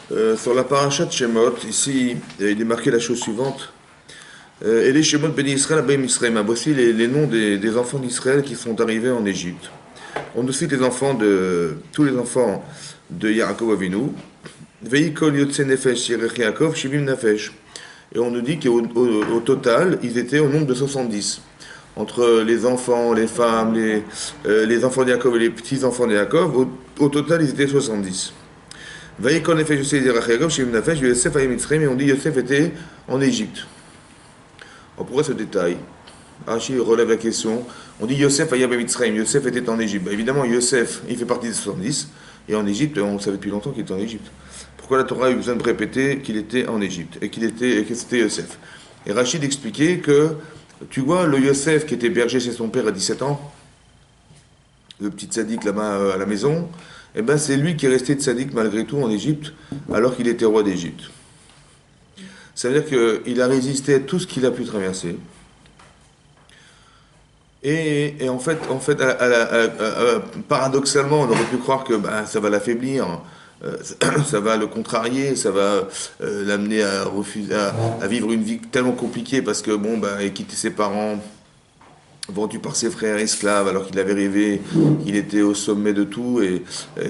Sur la paracha de Shemot, ici, il est marqué la chose suivante. Et les Shemot béni Israël, Abim Israël. Voici les noms des enfants d'Israël qui sont arrivés en Égypte. On nous cite tous les enfants de Yaakov Avinu. Veikol Yotse Nefesh Yerech Yaakov Shivim Nefesh. Et on nous dit qu'au total, ils étaient au nombre de 70. Entre les enfants, les femmes, les enfants de Yaakov et les petits-enfants de Yaakov, au total, ils étaient 70. Vaïkol Nefesh Yosef Yerech Yaakov Shivim Nefesh, Yosef Ayim Mitzrayim, et on dit Yosef était en Égypte. Pourquoi ce détail? Rachi relève la question. On dit Yosef Ayab Mitzrayim, Yosef était en Égypte. Évidemment, Yosef, il fait partie des 70, et en Égypte, on savait depuis longtemps qu'il était en Égypte. Pourquoi la Torah a eu besoin de répéter qu'il était en Égypte, et que c'était Yosef? Et Rachid expliquait que, tu vois, le Yosef qui était berger chez son père à 17 ans, le petit tzaddik là-bas à la maison, eh ben c'est lui qui est resté tzaddik malgré tout en Égypte, alors qu'il était roi d'Égypte. Ça veut dire qu'il a résisté à tout ce qu'il a pu traverser. Et en fait, paradoxalement, on aurait pu croire que ça va l'affaiblir, ça va le contrarier, ça va l'amener à vivre une vie tellement compliquée parce que et quitter ses parents, vendu par ses frères esclaves alors qu'il avait rêvé qu'il était au sommet de tout, et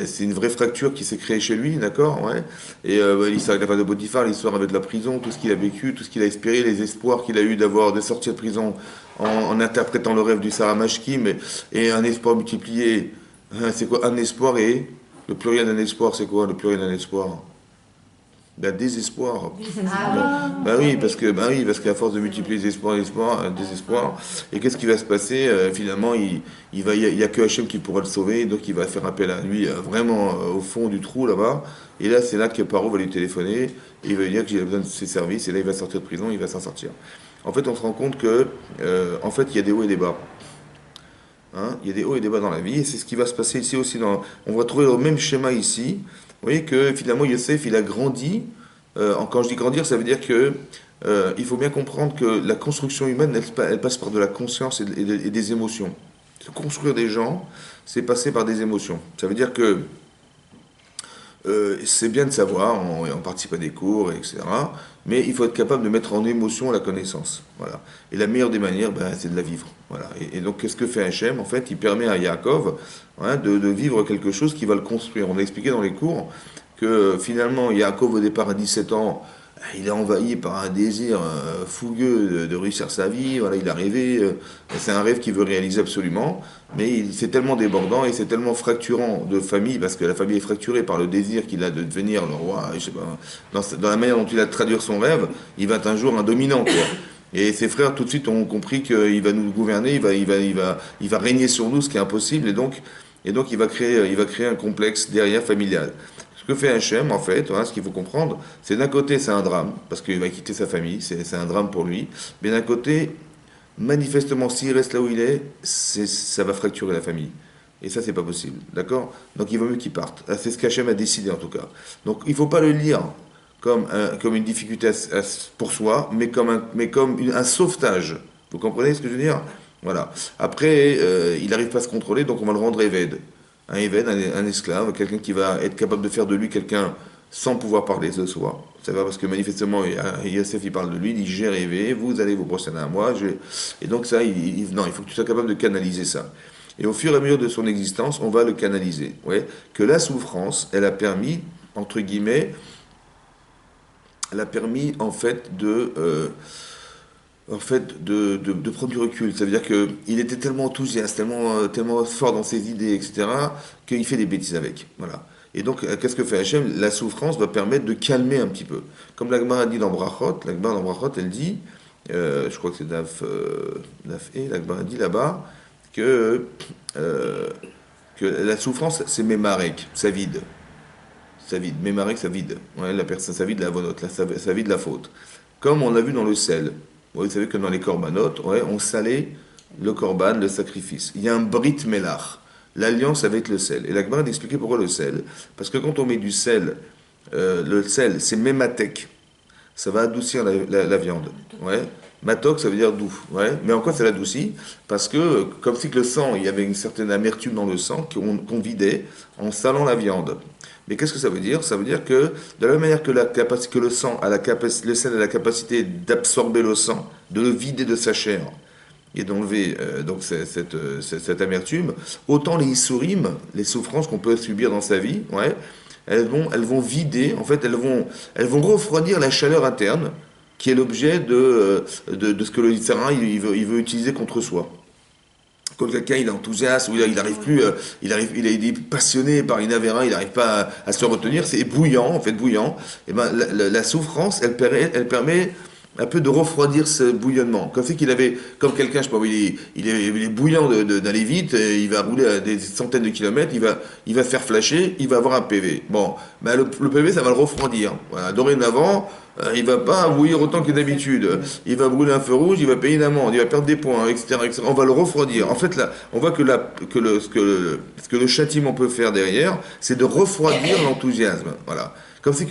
c'est une vraie fracture qui s'est créée chez lui, d'accord, ouais. Et l'histoire avec la femme de Potiphar, l'histoire avec la prison, tout ce qu'il a vécu, tout ce qu'il a espéré, les espoirs qu'il a eu de sortir de prison en interprétant le rêve du Sarah Mashkim, et un espoir multiplié. C'est quoi un espoir? Et le pluriel d'un espoir, c'est quoi le pluriel d'un espoir? Désespoir. Oui, parce qu'à force de multiplier les espoirs, désespoir, et qu'est-ce qui va se passer? Finalement, il y a que Hachem qui pourra le sauver, donc il va faire appel à lui vraiment au fond du trou là-bas. Et là, c'est là que Paro va lui téléphoner, et il va lui dire qu'il a besoin de ses services, et là, il va sortir de prison, il va s'en sortir. En fait, on se rend compte que, il y a des hauts et des bas. Il y a des hauts et des bas dans la vie, et c'est ce qui va se passer ici aussi. On va trouver le même schéma ici. Vous voyez que finalement Yosef, il a grandi. Quand je dis grandir, ça veut dire que il faut bien comprendre que la construction humaine, elle passe par de la conscience et des émotions. Construire des gens, c'est passer par des émotions. Ça veut dire que c'est bien de savoir, on participe à des cours, etc. Mais il faut être capable de mettre en émotion la connaissance. Voilà. Et la meilleure des manières, c'est de la vivre. Voilà. Et donc, qu'est-ce que fait Hachem? En fait, il permet à Yaakov de vivre quelque chose qui va le construire. On a expliqué dans les cours que finalement, Yaakov, au départ, à 17 ans, il est envahi par un désir fougueux de réussir sa vie. Voilà, il a rêvé. C'est un rêve qu'il veut réaliser absolument. Mais c'est tellement débordant et c'est tellement fracturant de famille, parce que la famille est fracturée par le désir qu'il a de devenir le roi. Je sais pas, dans la manière dont il a de traduire son rêve, il va être un jour un dominant, quoi. Et ses frères tout de suite ont compris qu'il va nous gouverner, il va régner sur nous, ce qui est impossible. Et donc il va créer un complexe derrière familial. Ce que fait Hachem, en fait, ce qu'il faut comprendre, c'est d'un côté, c'est un drame, parce qu'il va quitter sa famille, c'est un drame pour lui. Mais d'un côté, manifestement, s'il reste là où il est, ça va fracturer la famille. Et ça, c'est pas possible. D'accord? Donc il vaut mieux qu'il parte. C'est ce qu'Hachem a décidé, en tout cas. Donc il ne faut pas le lire comme une difficulté pour soi, mais comme un sauvetage. Vous comprenez ce que je veux dire? Voilà. Après, il n'arrive pas à se contrôler, donc on va le rendre évêque. Un évêque, un esclave, quelqu'un qui va être capable de faire de lui quelqu'un sans pouvoir parler de soi. Ça va, parce que manifestement, Yosef, il parle de lui, il dit: j'ai rêvé, vous allez vous prosterner à moi. Et donc ça, non, il faut que tu sois capable de canaliser ça. Et au fur et à mesure de son existence, on va le canaliser. Ouais. Que la souffrance, elle a permis, entre guillemets, elle a permis en fait de prendre du recul. Ça veut dire qu'il était tellement enthousiaste, tellement fort dans ses idées, etc., qu'il fait des bêtises avec. Voilà. Et donc, qu'est-ce que fait Hachem? La souffrance va permettre de calmer un petit peu. Comme la Gemara dit dans Brachot, elle dit, je crois que c'est Daf E, la Gemara dit là-bas, que la souffrance, c'est Mémarek, ça vide. Ça vide. Mémarek, ça vide. Ouais, la personne, ça vide la vonote, ça vide la faute. Comme on l'a vu dans le sel. Vous savez que dans les corbanotes, on salait le corban, le sacrifice. Il y a un brit melach, l'alliance avec le sel. Et la Gemara d'expliquer pourquoi le sel. Parce que quand on met du sel, le sel, c'est mématek. Ça va adoucir la viande. Ouais. Matok, ça veut dire doux. Ouais. Mais en quoi ça l'adoucit? Parce que, comme si que le sang, il y avait une certaine amertume dans le sang qu'on vidait en salant la viande. Mais qu'est-ce que ça veut dire? Ça veut dire que de la même manière que, que le sang a le sel a la capacité d'absorber le sang, de le vider de sa chair et d'enlever donc cette amertume, autant les isurim, les souffrances qu'on peut subir dans sa vie, ouais, elles vont vider, en fait, elles vont refroidir la chaleur interne qui est l'objet de ce que le Yitzhara il veut utiliser contre soi. Quand quelqu'un il est enthousiaste, ou il arrive plus, il est passionné par une avérin, il n'arrive pas à se retenir, c'est bouillant, en fait bouillant. Et ben la souffrance, elle permet un peu de refroidir ce bouillonnement. Comme si qu'il avait, comme quelqu'un, je sais pas, il est bouillant d'aller vite, et il va rouler à des centaines de kilomètres, il va se faire flasher, il va avoir un PV. Bon, ben le PV, ça va le refroidir. Voilà, dorénavant, il va pas bouillir autant que d'habitude. Il va brûler un feu rouge, il va payer une amende, il va perdre des points, etc., etc. On va le refroidir. En fait, là, on voit ce que le châtiment peut faire derrière, c'est de refroidir l'enthousiasme. Voilà. Comme si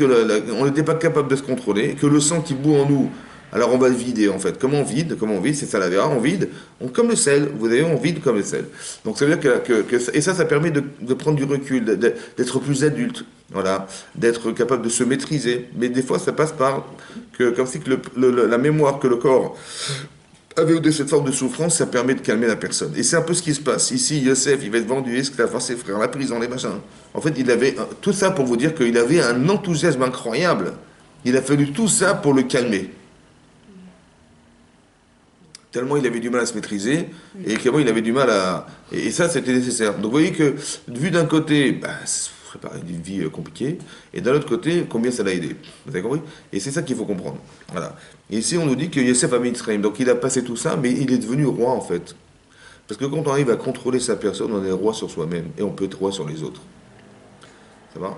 on n'était pas capable de se contrôler, que le sang qui bout en nous, alors on va le vider en fait. Comment on vide? C'est ça la vera, on vide, comme le sel, vous voyez, on vide comme le sel. Donc ça veut dire et ça permet de prendre du recul, d'être plus adulte, voilà, d'être capable de se maîtriser. Mais des fois ça passe par, comme si que la mémoire que le corps avait de cette forme de souffrance, ça permet de calmer la personne. Et c'est un peu ce qui se passe. Ici, Yosef, il va être vendu esclave par ses frères, la prison, les machins. En fait, il avait tout ça pour vous dire qu'il avait un enthousiasme incroyable. Il a fallu tout ça pour le calmer. Tellement il avait du mal à se maîtriser, et qu'avant il avait du mal à... Et ça, c'était nécessaire. Donc vous voyez que, vu d'un côté, c'est préparer une vie compliquée, et d'un autre côté, combien ça l'a aidé. Vous avez compris? Et c'est ça qu'il faut comprendre. Voilà. Et ici, on nous dit que Yosef a Mitzrayim, donc il a passé tout ça, mais il est devenu roi, en fait. Parce que quand on arrive à contrôler sa personne, on est roi sur soi-même, et on peut être roi sur les autres. Ça va?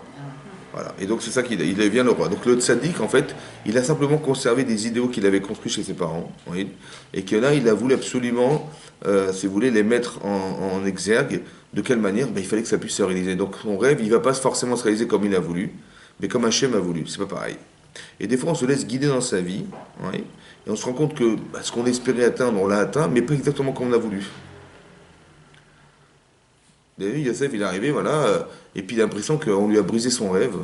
Voilà. Et donc c'est ça il devient le roi. Donc le tzaddik, en fait, il a simplement conservé des idéaux qu'il avait construits chez ses parents, oui, et que là, il a voulu absolument, si vous voulez, les mettre en exergue. De quelle manière? Il fallait que ça puisse se réaliser. Donc son rêve, il ne va pas forcément se réaliser comme il a voulu, mais comme Hachem a voulu. C'est pas pareil. Et des fois, on se laisse guider dans sa vie, oui, et on se rend compte que ce qu'on espérait atteindre, on l'a atteint, mais pas exactement comme on a voulu. Yosef, il est arrivé, voilà, et puis il a l'impression qu'on lui a brisé son rêve.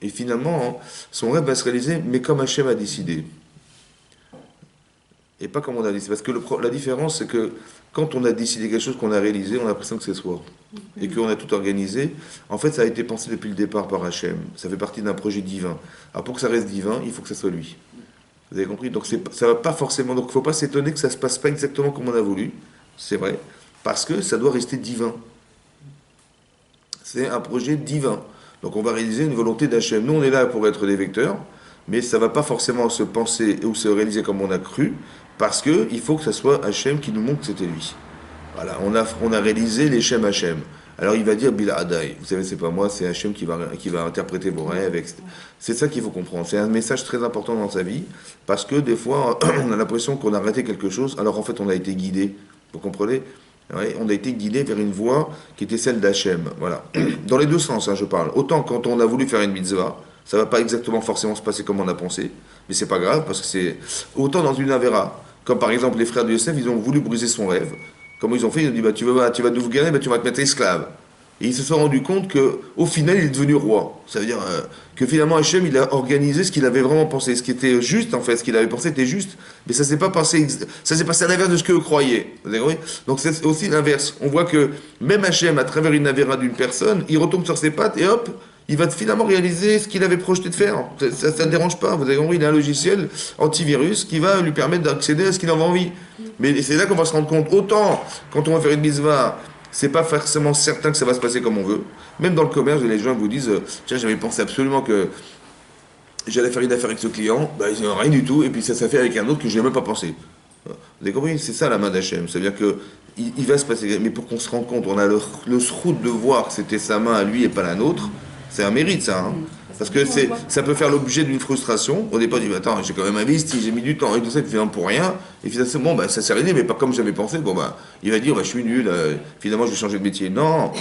Et finalement, hein, son rêve va se réaliser, mais comme Hachem a décidé. Et pas comme on a décidé. Parce que la différence, c'est que quand on a décidé quelque chose qu'on a réalisé, on a l'impression que c'est soi. Et qu'on a tout organisé. En fait, ça a été pensé depuis le départ par Hachem. Ça fait partie d'un projet divin. Alors pour que ça reste divin, il faut que ça soit lui. Vous avez compris? Donc ça va pas forcément. Donc il ne faut pas s'étonner que ça ne se passe pas exactement comme on a voulu. C'est vrai. Parce que ça doit rester divin. C'est un projet divin. Donc on va réaliser une volonté d'Hachem. Nous, on est là pour être des vecteurs, mais ça ne va pas forcément se penser ou se réaliser comme on a cru, parce qu'il faut que ce soit Hachem qui nous montre que c'était lui. Voilà, on a réalisé les Shem Hachem. Alors il va dire Bila Adai. Vous savez, c'est pas moi, c'est Hachem qui va interpréter vos rêves. C'est ça qu'il faut comprendre. C'est un message très important dans sa vie, parce que des fois, on a l'impression qu'on a raté quelque chose, alors en fait, on a été guidé. Vous comprenez? Ouais, on a été guidé vers une voie qui était celle d'Hachem. Voilà. Dans les deux sens, hein, je parle. Autant quand on a voulu faire une mitzvah, ça ne va pas exactement forcément se passer comme on a pensé, mais c'est pas grave, parce que c'est... Autant dans une avera, comme par exemple les frères de Yosef, ils ont voulu briser son rêve. Comment ils ont fait? Ils ont dit, tu vas nous gagner, tu vas te mettre esclave. Et ils se sont rendus compte qu'au final, il est devenu roi. Ça veut dire que finalement, Hachem, il a organisé ce qu'il avait vraiment pensé. Ce qui était juste, en fait, ce qu'il avait pensé était juste. Mais ça s'est pas passé, ça s'est passé à l'inverse de ce qu'eux croyaient. Vous avez compris? Donc c'est aussi l'inverse. On voit que même Hachem, à travers une avéra d'une personne, il retombe sur ses pattes et hop, il va finalement réaliser ce qu'il avait projeté de faire. Ça ne dérange pas. Vous avez compris? Il a un logiciel antivirus qui va lui permettre d'accéder à ce qu'il en a envie. Mais c'est là qu'on va se rendre compte. Autant, quand on va faire une mitzvah, c'est pas forcément certain que ça va se passer comme on veut. Même dans le commerce, les gens vous disent tiens, j'avais pensé absolument que j'allais faire une affaire avec ce client, ils n'ont rien du tout, et puis ça s'est fait avec un autre que je n'ai même pas pensé. Vous avez compris? C'est ça la main d'Hachem. C'est-à-dire qu'il va se passer. Mais pour qu'on se rende compte, on a le srout de voir que c'était sa main à lui et pas la nôtre, c'est un mérite ça. Hein. Parce que ça peut faire l'objet d'une frustration. Au départ, il dit attends, j'ai quand même investi, j'ai mis du temps et tout ça, finalement pour rien. Et finalement, ça s'est réalisé, mais pas comme j'avais pensé. Il va dire je suis nul, finalement je vais changer de métier. Non,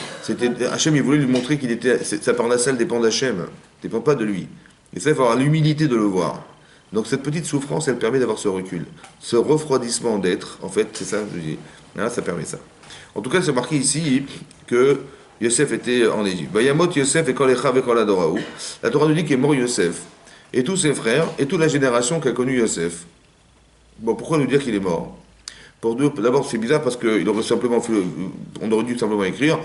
Hachem, il voulait lui montrer qu'il était. Sa part nacelle dépend d'Hachem, ne dépend pas de lui. Et ça, il faut avoir l'humilité de le voir. Donc cette petite souffrance, elle permet d'avoir ce recul, ce refroidissement d'être. En fait, c'est ça, je dis. Là, ça permet ça. En tout cas, c'est marqué ici que Yosef était en Égypte. Vayamot Yosef et Kolecha et Koladoraou. La Torah nous dit qu'il est mort Yosef. Et tous ses frères, et toute la génération qui a connu Yosef. Bon, pourquoi nous dire qu'il est mort? D'abord, c'est bizarre parce qu'on aurait simplement on aurait dû simplement écrire,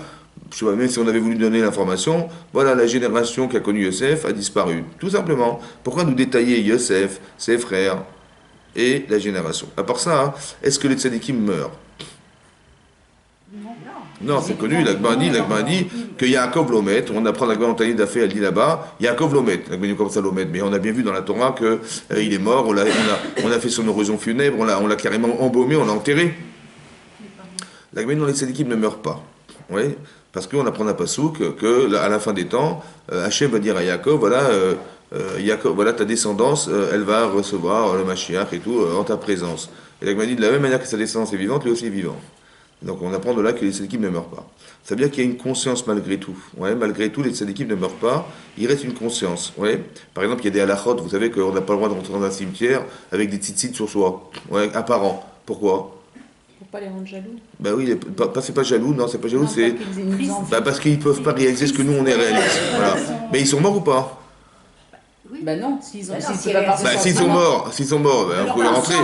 je sais pas, même si on avait voulu donner l'information, voilà, la génération qui a connu Yosef a disparu. Tout simplement. Pourquoi nous détailler Yosef, ses frères et la génération? À part ça, hein, est-ce que les tzadikim meurent? Non, c'est connu, l'Agma dit que Yaakov Lomet, on apprend l'Agma Antani d'Afé, elle dit là-bas, Yaakov Lomet, l'Agma dit comme ça Lomet, mais on a bien vu dans la Torah que il est mort, on a fait son oraison funèbre, on l'a carrément embaumé, on l'a enterré. L'Agma dans les tzadikim ne meurt pas. Oui, parce qu'on apprend à Passouk que à la fin des temps, Hachem va dire à Yaakov, voilà, Yaakov, voilà ta descendance, elle va recevoir le Mashiach et tout en ta présence. Et l'Agma dit de la même manière que sa descendance est vivante, lui aussi est vivant. Donc on apprend de là que les tzadikim ne meurent pas. Ça veut dire qu'il y a une conscience malgré tout. Ouais, malgré tout, les tzadikim ne meurent pas, il reste une conscience. Ouais. Par exemple, il y a des halachot, vous savez qu'on n'a pas le droit de rentrer dans un cimetière avec des tzitzit sur soi, ouais, apparent. Pourquoi? Pour pas les rendre jaloux. Ben oui, c'est pas jaloux, non, c'est pas jaloux, c'est parce qu'ils ne peuvent pas réaliser ce que nous on est réaliste. Voilà. Mais ils sont morts ou pas? Ben non, s'ils sont morts, ben, vous pouvez rentrer.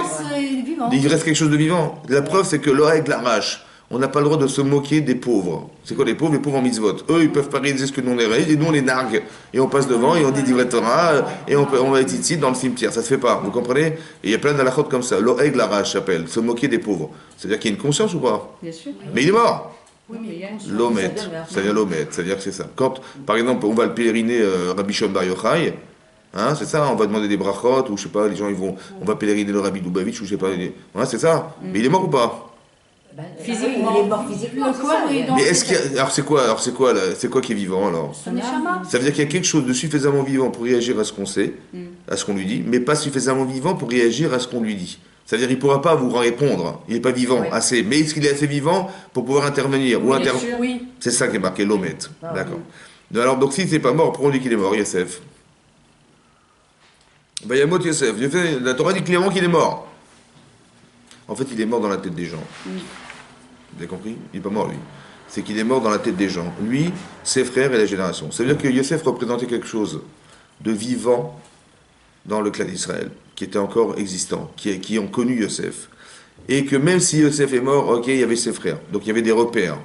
Il reste quelque chose de vivant. La preuve, c'est que l'oreille l'arrache. On n'a pas le droit de se moquer des pauvres. C'est quoi les pauvres? Les pauvres en mitzvot. Eux, ils peuvent pas réaliser ce que nous on est réalisé, et nous on les nargue. Et on passe devant, et on dit Divrei Torah, et on va être ici dans le cimetière. Ça se fait pas, vous comprenez? Et il y a plein d'halachot comme ça. L'oreille l'arrache s'appelle, se moquer des pauvres. C'est-à-dire qu'il y a une conscience ou pas? Bien sûr. Mais il est mort. Oui, mais il y a une L'omet, c'est-à-dire l'omet, c'est-à-dire que c'est ça. Quand, par exemple, on va le pèleriner Rabbi Shimon Bar Yochai, hein, c'est ça, on va demander des brachot, ou je sais pas, les gens ils vont, on va pèleriner le Rabbi Lubavitch, ou je sais pas, ouais, c'est ça. Mais il est mort ou pas? Physiquement. Il est mort physiquement, mais est-ce qu'il y a, alors c'est quoi qui est vivant alors? Son neshama. Ça veut dire qu'il y a quelque chose de suffisamment vivant pour réagir à ce qu'on sait, à ce qu'on lui dit, mais pas suffisamment vivant pour réagir à ce qu'on lui dit. C'est-à-dire qu'il ne pourra pas vous répondre, il n'est pas vivant assez, mais est-ce qu'il est assez vivant pour pouvoir intervenir oui. C'est ça qui est marqué, l'omet. D'accord. Alors, donc s'il n'est pas mort, pourquoi on dit qu'il est mort, Yosef? Vayamot Yosef. La Torah dit clairement qu'il est mort. En fait, il est mort dans la tête des gens. Vous avez compris? Il n'est pas mort, lui. C'est qu'il est mort dans la tête des gens. Lui, ses frères et la génération. Ça veut dire que Yosef représentait quelque chose de vivant dans le clan d'Israël, qui était encore existant, qui ont connu Yosef. Et que même si Yosef est mort, ok, il y avait ses frères. Donc il y avait des repères.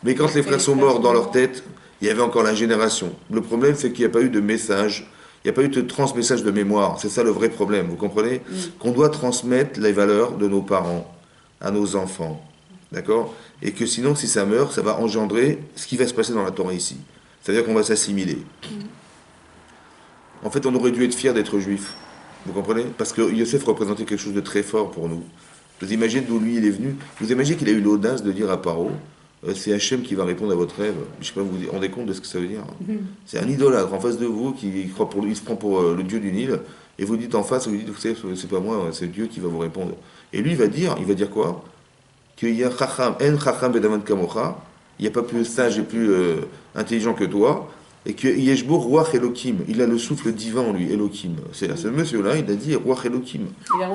Mais quand les frères sont morts dans leur tête, il y avait encore la génération. Le problème, c'est qu'il n'y a pas eu de message. Il n'y a pas eu de transmessage de mémoire. C'est ça le vrai problème, vous comprenez? Qu'on doit transmettre les valeurs de nos parents à nos enfants. D'accord? Et que sinon, si ça meurt, ça va engendrer ce qui va se passer dans la Torah ici. C'est-à-dire qu'on va s'assimiler. En fait, on aurait dû être fiers d'être juif. Vous comprenez? Parce que Yosef représentait quelque chose de très fort pour nous. Vous imaginez d'où lui il est venu? Vous imaginez qu'il a eu l'audace de dire à Paro, c'est Hachem qui va répondre à votre rêve. Je sais pas, vous vous rendez compte de ce que ça veut dire? C'est un idolâtre en face de vous qui croit pour lui, il se prend pour le dieu du Nil, et vous dites en face, vous dites, vous savez, c'est pas moi, c'est Dieu qui va vous répondre. Et lui, il va dire quoi? Qu'il y a Chacham, En Chacham Bedavan Kamocha, il n'y a pas plus sage et plus intelligent que toi, et que Yeshbo Ruach Elohim, il a le souffle divin en lui, Elohim. C'est ce monsieur-là, il a dit Ruach Elohim.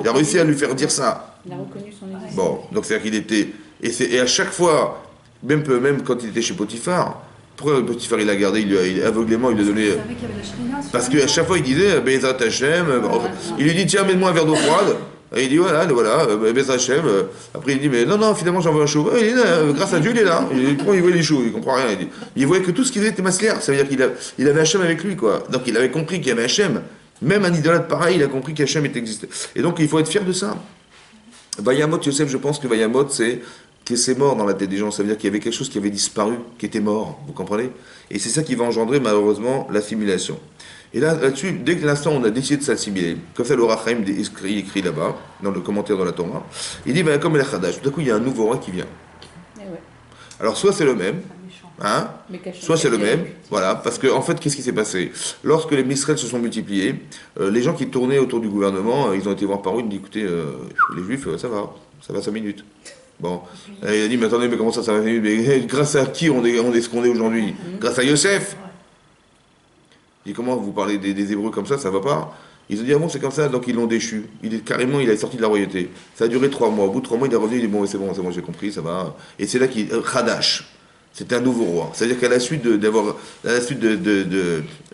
Il a réussi à lui faire dire ça. Il a reconnu son existence. Bon, donc c'est-à-dire qu'il était. Et à chaque fois, même quand il était chez Potiphar, pourquoi Potiphar il a gardé, aveuglément, il lui a donné. Parce qu'à chaque fois il disait Bezat Hashem, il lui dit tiens, mets-moi un verre d'eau froide. Et il dit voilà, Bezat Hashem. Après il dit mais non, finalement j'en veux un chou. Il dit grâce à Dieu il est là. Il voit les choux, il comprend rien. Il voyait que tout ce qu'il faisait était maslière. Ça veut dire qu'il avait Hashem avec lui, quoi. Donc il avait compris qu'il y avait Hashem. Même un idolâtre pareil, il a compris qu'Hachem existait. Et donc il faut être fier de ça. Vayamot Yosef, je pense que Vayamot c'est mort dans la tête des gens, ça veut dire qu'il y avait quelque chose qui avait disparu, qui était mort, vous comprenez? Et c'est ça qui va engendrer malheureusement l'assimilation. Et là-dessus, dès que l'instant on a décidé de s'assimiler, comme ça le Rachaim écrit là-bas, dans le commentaire de la Torah, il dit, comme el Chadash, tout à coup il y a un nouveau roi qui vient. Alors soit c'est le même, hein, soit c'est le même, voilà, parce que en fait, qu'est-ce qui s'est passé? Lorsque les Misraël se sont multipliés, les gens qui tournaient autour du gouvernement, ils ont été voir Paro, ils ont dit, écoutez, les Juifs, ça va 5 minutes. Bon, et il a dit, mais attendez, mais comment ça va 5 minutes? Mais grâce à qui on est ce qu'on est aujourd'hui? Grâce à Yosef. Il dit, comment vous parlez des Hébreux comme ça va pas? Ils ont dit, ah bon, c'est comme ça, donc ils l'ont déchu. Il est sorti de la royauté. Ça a duré 3 mois. Au bout de 3 mois, il est revenu, il dit, bon, c'est bon, j'ai compris, ça va. Et c'est là qu'il. Khadash. C'était un nouveau roi. C'est-à-dire qu'à la suite,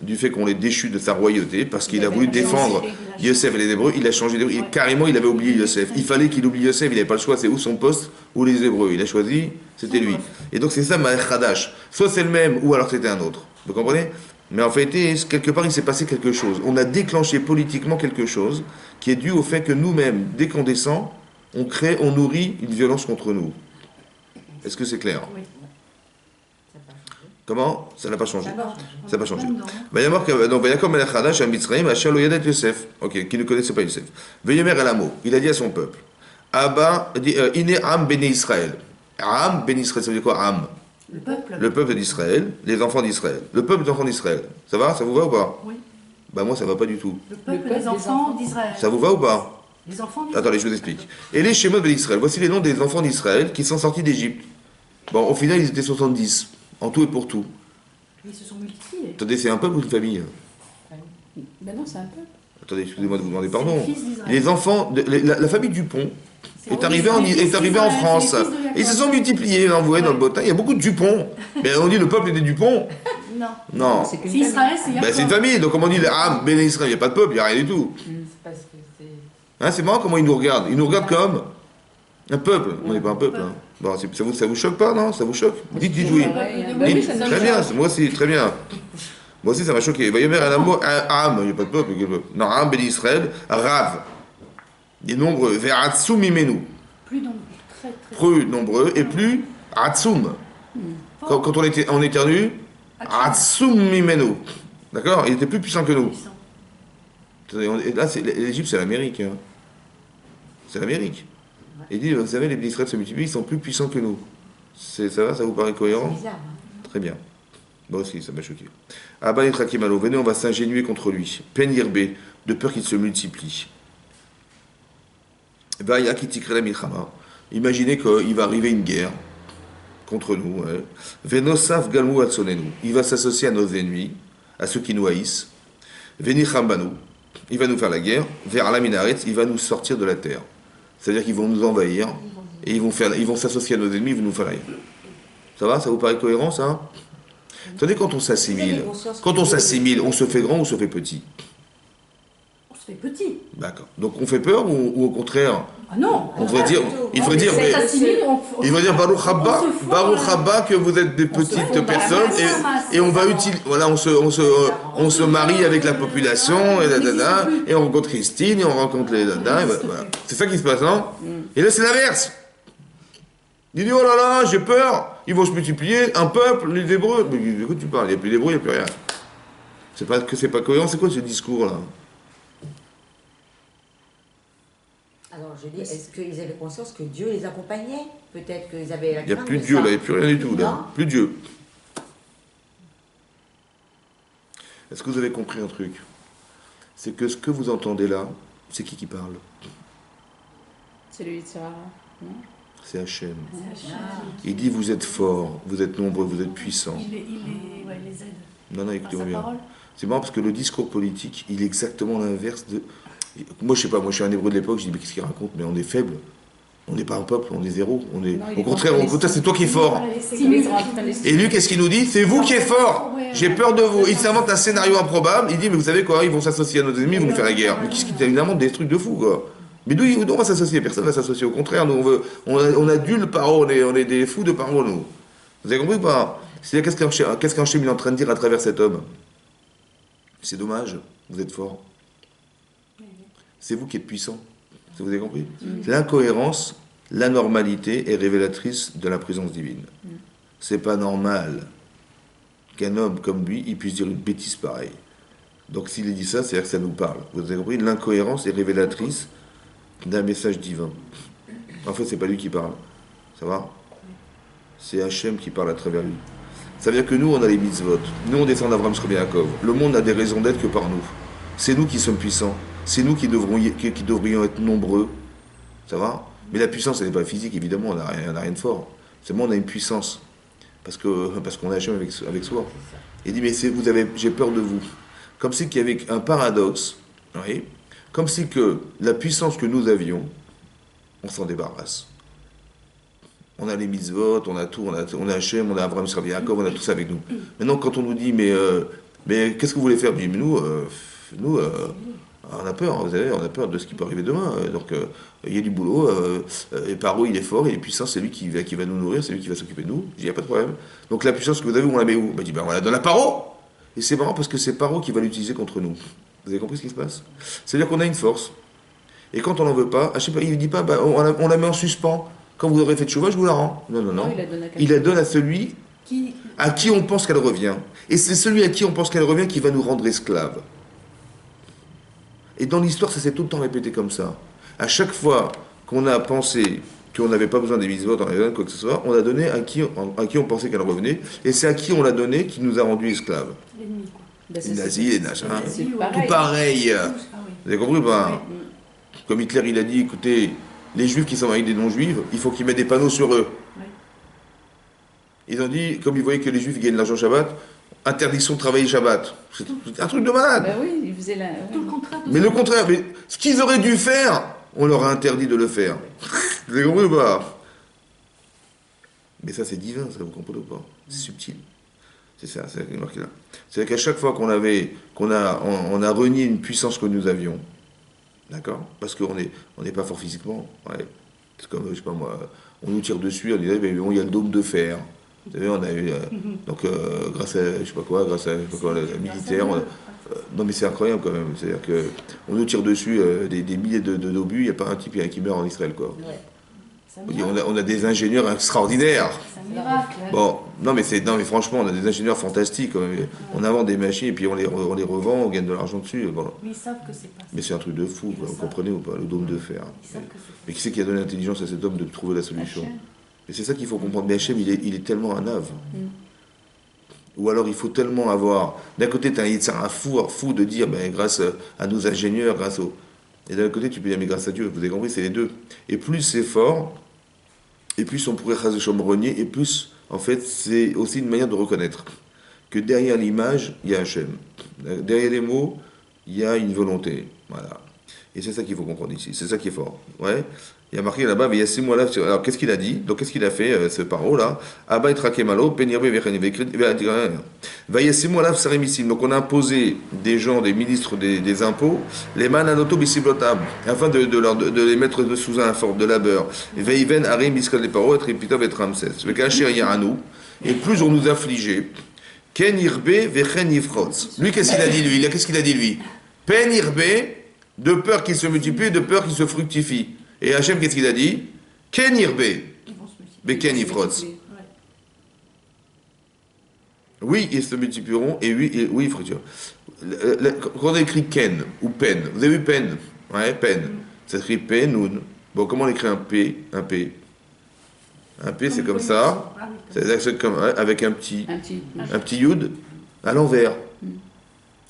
du fait qu'on l'ait déchu de sa royauté, parce qu'il a voulu défendre Yosef et les Hébreux, il a changé d'Hébreu. Carrément, il avait oublié Yosef. Il fallait qu'il oublie Yosef, il n'avait pas le choix, c'est où son poste, ou les Hébreux. Il a choisi, c'était lui. Et donc c'est ça, Malach Hadash. Soit c'est le même, ou alors c'était un autre. Vous comprenez? Mais en fait, quelque part, il s'est passé quelque chose. On a déclenché politiquement quelque chose qui est dû au fait que nous-mêmes, dès qu'on descend, on nourrit une violence contre nous. Est-ce que c'est clair? Oui. Comment? Ça n'a pas changé. Ça Ça n'a pas changé. Donc, Vayakom Melech Hadash à Mitzrayim, Asher lo yadet Yosef. Ok, qui ne connaissait pas Yosef. Veyemer Elamo, il a dit à son peuple, Abba, Ine Am Bene Israël. Am Bene Israël, ça veut dire quoi, Am? Le peuple d'Israël, les enfants d'Israël. Le peuple des enfants d'Israël. Ça va? Ça vous va ou pas? Oui. Bah moi, ça va pas du tout. Le peuple des enfants d'Israël. Ça vous va ou pas? Les enfants d'Israël. Attendez, je vous explique. Et les Shemot d'Israël, voici les noms des enfants d'Israël qui sont sortis d'Égypte. Bon, au final, ils étaient 70, en tout et pour tout. Ils se sont multipliés. Attendez, c'est un peuple ou une famille? Ben non, c'est un peuple. Attendez, excusez-moi de vous demander pardon. C'est les fils d'Israël. Les enfants, la famille Dupont est arrivée en France. Et ils se sont multipliés, là, vous voyez, dans le bottin. Il y a beaucoup de Dupont. Mais on dit le peuple est des Dupont. Non. Non. C'est qu'une C'est Israël, c'est Ben, Yaakov. c'est une famille, donc comment on dit Ah, Béné Israël, il n'y a pas de peuple, il n'y a rien du tout. C'est parce que c'est. Hein, c'est marrant comment ils nous regardent. Ils nous regardent comme un peuple. On n'est pas un peuple. Hein. Bon, ça vous choque pas, non? Ça vous choque? Dites oui. Oui, Dites, ça nous très bien, choque. moi aussi, très bien. Moi aussi, ça m'a choqué. Il y avait un mot, Am, il n'y a pas de peuple. Non, Am, Béni Israël, Rav. Des nombreux, vers Atsum Imenu. Plus nombreux. Très, très Plus nombreux et plus Atsum. Quand on éternue, Atsum Imenu. D'accord? Il était plus puissant que nous. puissant. Et là, l'Égypte, c'est l'Amérique. Hein. C'est l'Amérique. Il dit, vous savez, les Béni Israël se multiplient, ils sont plus puissants que nous. Ça va, ça vous paraît cohérent? bizarre. Hein. Très bien. Moi aussi, ça m'a choqué. Abba et Trakimalo, venez, on va s'ingénuer contre lui. Penirbe, de peur qu'il se multiplie. Vaya Kitikrela Milchama. Imaginez qu'il va arriver une guerre contre nous. Ouais. Venosaf Galmou Atsonenu. Il va s'associer à nos ennemis, à ceux qui nous haïssent. Venichambanu. Il va nous faire la guerre. Vers la Minaret, il va nous sortir de la terre. C'est-à-dire qu'ils vont nous envahir et ils vont s'associer à nos ennemis, ils vont nous faire la guerre. Ça va? Ça vous paraît cohérent, ça? Attendez, quand on s'assimile, on se fait grand ou on se fait petit? On se fait petit. D'accord. Donc on fait peur ou au contraire, Ah non. on devrait dire, il devrait dire, C'est assimilé, il devrait dire Baruch Haba, on se forme. Baruch Haba que vous êtes des petites personnes et on va utiliser, voilà, on se marie avec la population et on rencontre Christine et on rencontre les dada, et voilà. C'est ça qui se passe, non? Et là c'est l'inverse. Il dit, oh là là, j'ai peur, ils vont se multiplier, un peuple, les Hébreux. Mais de quoi tu parles? Il n'y a plus d'Hébreux, il n'y a plus rien. C'est pas cohérent, c'est quoi ce discours-là? Alors je dis, est-ce qu'ils avaient conscience que Dieu les accompagnait? Peut-être qu'ils avaient la Il n'y a crainte plus de de Dieu, ça. là, il n'y a plus rien du tout, là. Non. Plus Dieu. Est-ce que vous avez compris un truc? C'est que ce que vous entendez là, c'est qui parle? C'est lui de Sarah. Non? C'est Hachem. Ah. Il dit, vous êtes forts, vous êtes nombreux, vous êtes puissants. Il les aide. Non, non, Par écoutez-moi sa bien. parole. C'est marrant parce que le discours politique, il est exactement l'inverse de... Moi, je sais pas, moi je suis un hébreu de l'époque, je dis, mais qu'est-ce qu'il raconte? Mais on est faible. On n'est pas un peuple, on est zéro. On est... Non, il est Au contraire, c'est toi qui es fort. Il est en train de- Et lui, qu'est-ce qu'il nous dit? C'est vous qui êtes fort. J'ai peur de vous. Il s'invente un scénario improbable. Il dit, mais vous savez quoi? Ils vont s'associer à nos ennemis, ils vont nous faire la guerre. Mais qu'est-ce qui évidemment des trucs de fou, quoi. Mais d'où on va s'associer? Personne ne va s'associer. Au contraire, nous, on adule parole, on est des fous de parole, nous. Vous avez compris ou pas? C'est-à-dire, qu'est-ce qu'Hachem est en train de dire à travers cet homme? C'est dommage, vous êtes fort. C'est vous qui êtes puissant. Vous avez compris? L'incohérence, l'anormalité est révélatrice de la présence divine. C'est pas normal qu'un homme comme lui, il puisse dire une bêtise pareille. Donc s'il dit ça, c'est-à-dire que ça nous parle. Vous avez compris? L'incohérence est révélatrice d'un message divin. En fait, c'est pas lui qui parle. Ça va? C'est Hachem qui parle à travers lui. Ça veut dire que nous, on a les mitzvot. Nous, on descend d'Abraham, Shlomo, Yaakov. Le monde n'a des raisons d'être que par nous. C'est nous qui sommes puissants. C'est nous qui devrions être nombreux. Ça va? Mais la puissance, elle n'est pas physique, évidemment. On n'a rien de fort. Seulement, on a une puissance. Parce qu'on a Hachem avec soi. Il dit, mais j'ai peur de vous. Comme si qu'il y avait un paradoxe. Oui, comme si que la puissance que nous avions, on s'en débarrasse. On a les mitzvot, on a tout, on a Hachem, on a Abraham, Israël, Yaakov, on a tout ça avec nous. Maintenant, quand on nous dit, mais qu'est-ce que vous voulez faire? Je dis, mais nous, on a peur, vous savez, on a peur de ce qui peut arriver demain. Donc, il y a du boulot, et Paro, il est fort, il est puissant, c'est lui qui va nous nourrir, c'est lui qui va s'occuper de nous. Je dis, il n'y a pas de problème. Donc, la puissance que vous avez, on la met où? Ben, je dis, ben, on la donne à Paro. Et c'est marrant parce que c'est Paro qui va l'utiliser contre nous. Vous avez compris ce qui se passe? C'est-à-dire qu'on a une force. Et quand on n'en veut pas, il ne dit pas, bah, on la met en suspens. Quand vous aurez fait de chauffage, je vous la rends. Non, non, non. Il la donne à celui à qui on pense qu'elle revient. Et c'est celui à qui on pense qu'elle revient qui va nous rendre esclaves. Et dans l'histoire, ça s'est tout le temps répété comme ça. À chaque fois qu'on a pensé qu'on n'avait pas besoin des mitzvot, on avait besoin de quoi que ce soit, on a donné à qui on pensait qu'elle revenait. Et c'est à qui on l'a donné qui nous a rendus esclaves. L'ennemi, quoi. Bah, Les nazis, les nachins. c'est Tout pareil. pareil. Ah oui. Vous avez compris ou pas? Ouais. Comme Hitler, il a dit, écoutez, les juifs qui sont avec des non-juifs, il faut qu'ils mettent des panneaux sur eux. Ouais. Ils ont dit, comme ils voyaient que les juifs gagnent de l'argent Shabbat, interdiction de travailler Shabbat. C'est un truc de malade. Bah oui, il faisait la. Tout le contraire. Mais le contraire, mais ce qu'ils auraient dû faire, on leur a interdit de le faire. Vous avez compris ou pas? Mais ça, c'est divin, ça, vous comprenez ou pas? C'est subtil. C'est ça, c'est marqué là. C'est-à-dire qu'à chaque fois qu'on a renié une puissance que nous avions, d'accord? Parce qu'on n'est pas fort physiquement. Ouais. C'est comme, je sais pas moi, on nous tire dessus, on dit, eh ben, bon, il y a le dôme de fer. Vous savez, on a eu. Donc, grâce à, je sais pas quoi, grâce à, je sais pas quoi, la militaire. Non, mais c'est incroyable quand même. C'est-à-dire qu'on nous tire dessus des milliers d'obus, il n'y a pas un type qui meurt en Israël, quoi. Ouais. C'est un On dit, miracle. on a des ingénieurs extraordinaires. C'est un miracle. hein. Bon, non mais franchement, on a des ingénieurs fantastiques quand même. On invente des machines et puis on les revend, on gagne de l'argent dessus. Bon. Mais ils savent que c'est pas ça. Mais c'est un truc de fou, quoi, vous comprenez ou pas? Le dôme de fer. Ils savent que c'est Mais qui c'est qui a donné l'intelligence à cet homme de trouver la solution? Hachem. Et c'est ça qu'il faut comprendre. Mais Hachem, il est tellement un ave. Ou alors il faut tellement avoir. D'un côté, tu as un fou de dire, ben, grâce à nos ingénieurs, grâce au. Et d'un autre côté, tu peux dire, mais grâce à Dieu. Vous avez compris, c'est les deux. Et plus c'est fort, et plus on pourrait raser renier, et plus, en fait, c'est aussi une manière de reconnaître que derrière l'image, il y a Hachem. Derrière les mots, il y a une volonté. Voilà. Et c'est ça qu'il faut comprendre ici. C'est ça qui est fort. Ouais. Il y a marqué là-bas, mais il y a 6 mois là. Alors, qu'est-ce qu'il a dit? Donc, qu'est-ce qu'il a fait, ce paro là? Abba et Trakemalo, Penirbe, Vayasimu alav saremissim. Donc, on a imposé des gens, des ministres des impôts, les mananoto bisiblotam, afin de les mettre sous un forme de labeur. Veiven arim biskal les paro, être pitov et ramses. Vekacher yaranu. Et plus on nous affligeait, Ken irbe vechen yifrotz. Lui, qu'est-ce qu'il a dit, lui? Qu'est-ce qu'il a dit, lui? Pen irbe, de peur qu'il se multiplie, de peur qu'il se fructifie. Et Hachem, qu'est-ce qu'il a dit? Ken irbe, Ils vont se multiplier. beken yifrotz. Ouais. Oui, ils se multiplieront, et oui, fructifieront. Quand on écrit Ken, ou Pen, vous avez vu Pen? Ouais, Pen. Ça s'écrit Penoun. Bon, comment on écrit un P? Un P. Un P, c'est comme ça. Ah oui, comme C'est comme, avec un petit Un petit. Yud à l'envers.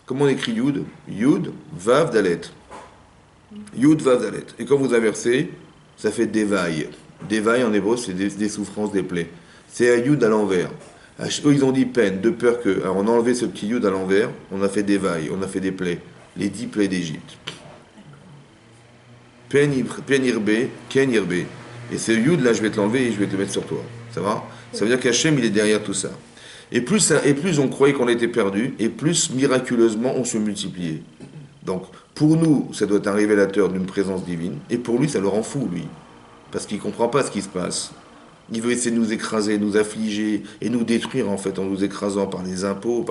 Comment on écrit Yud? Yud, Vav, Dalet. Yud, Vav, Dalet. Et quand vous inversez, ça fait Devaï. Devaï en hébreu, c'est des souffrances, des plaies. C'est un Yud à l'envers. Eux, ils ont dit peine, de peur que. Alors, on a enlevé ce petit Yud à l'envers, on a fait Devaï, on a fait des plaies. Les 10 plaies d'Égypte. Pen irbe, Ken irbe. Et ce Yud là, je vais te l'enlever et je vais te le mettre sur toi. Ça va? Ça veut dire qu'Hachem, il est derrière tout ça. Et plus on croyait qu'on était perdu, et plus miraculeusement on se multipliait. Donc, pour nous, ça doit être un révélateur d'une présence divine, et pour lui, ça le rend fou, lui. Parce qu'il ne comprend pas ce qui se passe. Il veut essayer de nous écraser, nous affliger, et nous détruire, en fait, en nous écrasant par les impôts,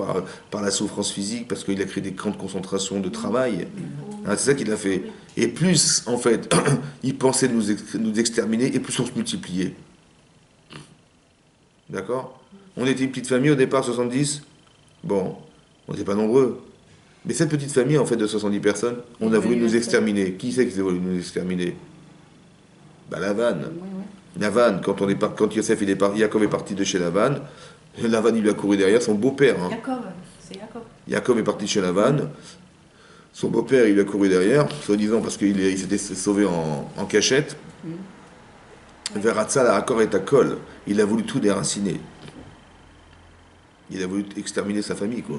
par la souffrance physique, parce qu'il a créé des camps de concentration de travail. Hein, c'est ça qu'il a fait. Et plus, en fait, il pensait nous exterminer, et plus on se multipliait. D'accord? On était une petite famille au départ, 70. Bon, on n'était pas nombreux. Mais cette petite famille, en fait, de 70 personnes, on a voulu nous exterminer. Qui c'est qui a voulu nous exterminer? Bah, Lavan. Lavan, quand Yosef, Yaakov est parti de chez Lavan, Lavan, il lui a couru derrière, son beau-père. Hein. Jacob, c'est Jacob. Yaakov est parti de chez Lavan. Son beau-père, il lui a couru derrière, soi-disant parce qu'il s'était sauvé en cachette. Vers Hatzal, à Akor et à Kol, il a voulu tout déraciner. Il a voulu exterminer sa famille, quoi.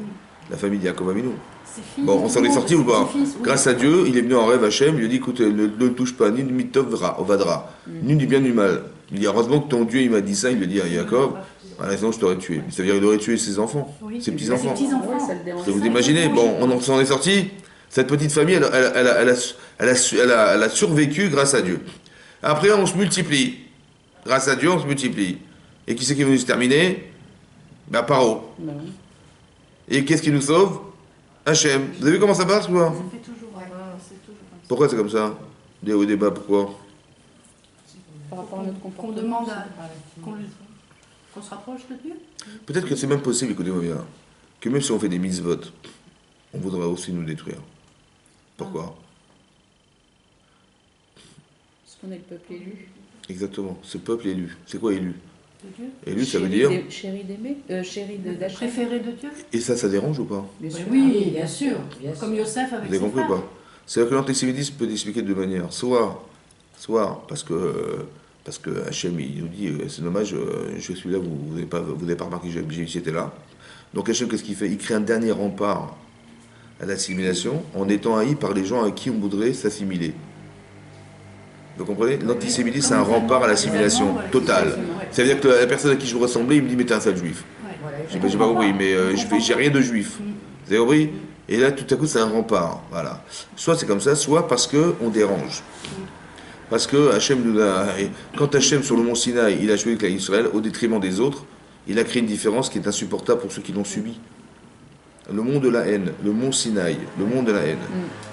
La famille de Yaakov Avinu. Ses filles, Bon, on s'en est sorti ou pas? ses fils, oui. Grâce à Dieu, il est venu en rêve Hachem, il lui a dit, écoute, ne touche pas ni du mitov vadra, ni du bien ni du mal. Il dit heureusement que ton Dieu il m'a dit ça, il le dit à Yaakov, voilà, sinon je t'aurais tué. Ça veut dire qu'il aurait tué ses enfants, Oui, ses petits-enfants. Ses petits-enfants. Ouais, ça le dérange. Vous imaginez, bon, on s'en est sorti. Cette petite famille, elle a survécu grâce à Dieu. Après, on se multiplie. Grâce à Dieu, on se multiplie. Et qui c'est qui va nous terminer? Ben, Paro. Bah oui. Et qu'est-ce qui nous sauve? Hachem. Vous avez vu comment ça passe, quoi? Ça fait toujours, c'est toujours comme ça. Pourquoi c'est comme ça? Au débat, pourquoi? Par rapport à notre Qu'on comportement. demande qu'on se rapproche de Dieu. Peut-être que c'est même possible, écoutez-moi bien, que même si on fait des mitzvot, on voudrait aussi nous détruire. Pourquoi? Parce qu'on est le peuple élu. Exactement. Ce peuple élu. C'est quoi élu? De Dieu. Élu, ça veut dire... Chéri d'aimer, chéri d'Hachem. Préféré de Dieu. Et ça dérange ou pas? Bien sûr. Oui, bien sûr. Bien sûr. Comme Yosef avec Vous avez ses compris ou frères. pas? C'est-à-dire que l'antisémitisme peut expliquer de deux manières. Soit parce que Hachem, il nous dit, c'est dommage, je suis là, vous n'avez pas remarqué que j'étais là. Donc Hachem, qu'est-ce qu'il fait? Il crée un dernier rempart à l'assimilation en étant haï par les gens à qui on voudrait s'assimiler. Vous comprenez? L'antisémitisme, c'est un rempart à l'assimilation totale. C'est-à-dire que la personne à qui je veux ressembler, il me dit, mais t'es un sale juif. Voilà, J'ai pas compris, mais j'ai rien de juif. Vous avez compris? Et là, tout à coup, c'est un rempart. Voilà. Soit c'est comme ça, soit parce qu'on dérange. Parce que Hachem nous a. Quand Hachem, sur le mont Sinaï, il a joué avec Israël au détriment des autres, il a créé une différence qui est insupportable pour ceux qui l'ont subi. Le mont de la haine, le mont Sinaï, le mont de la haine.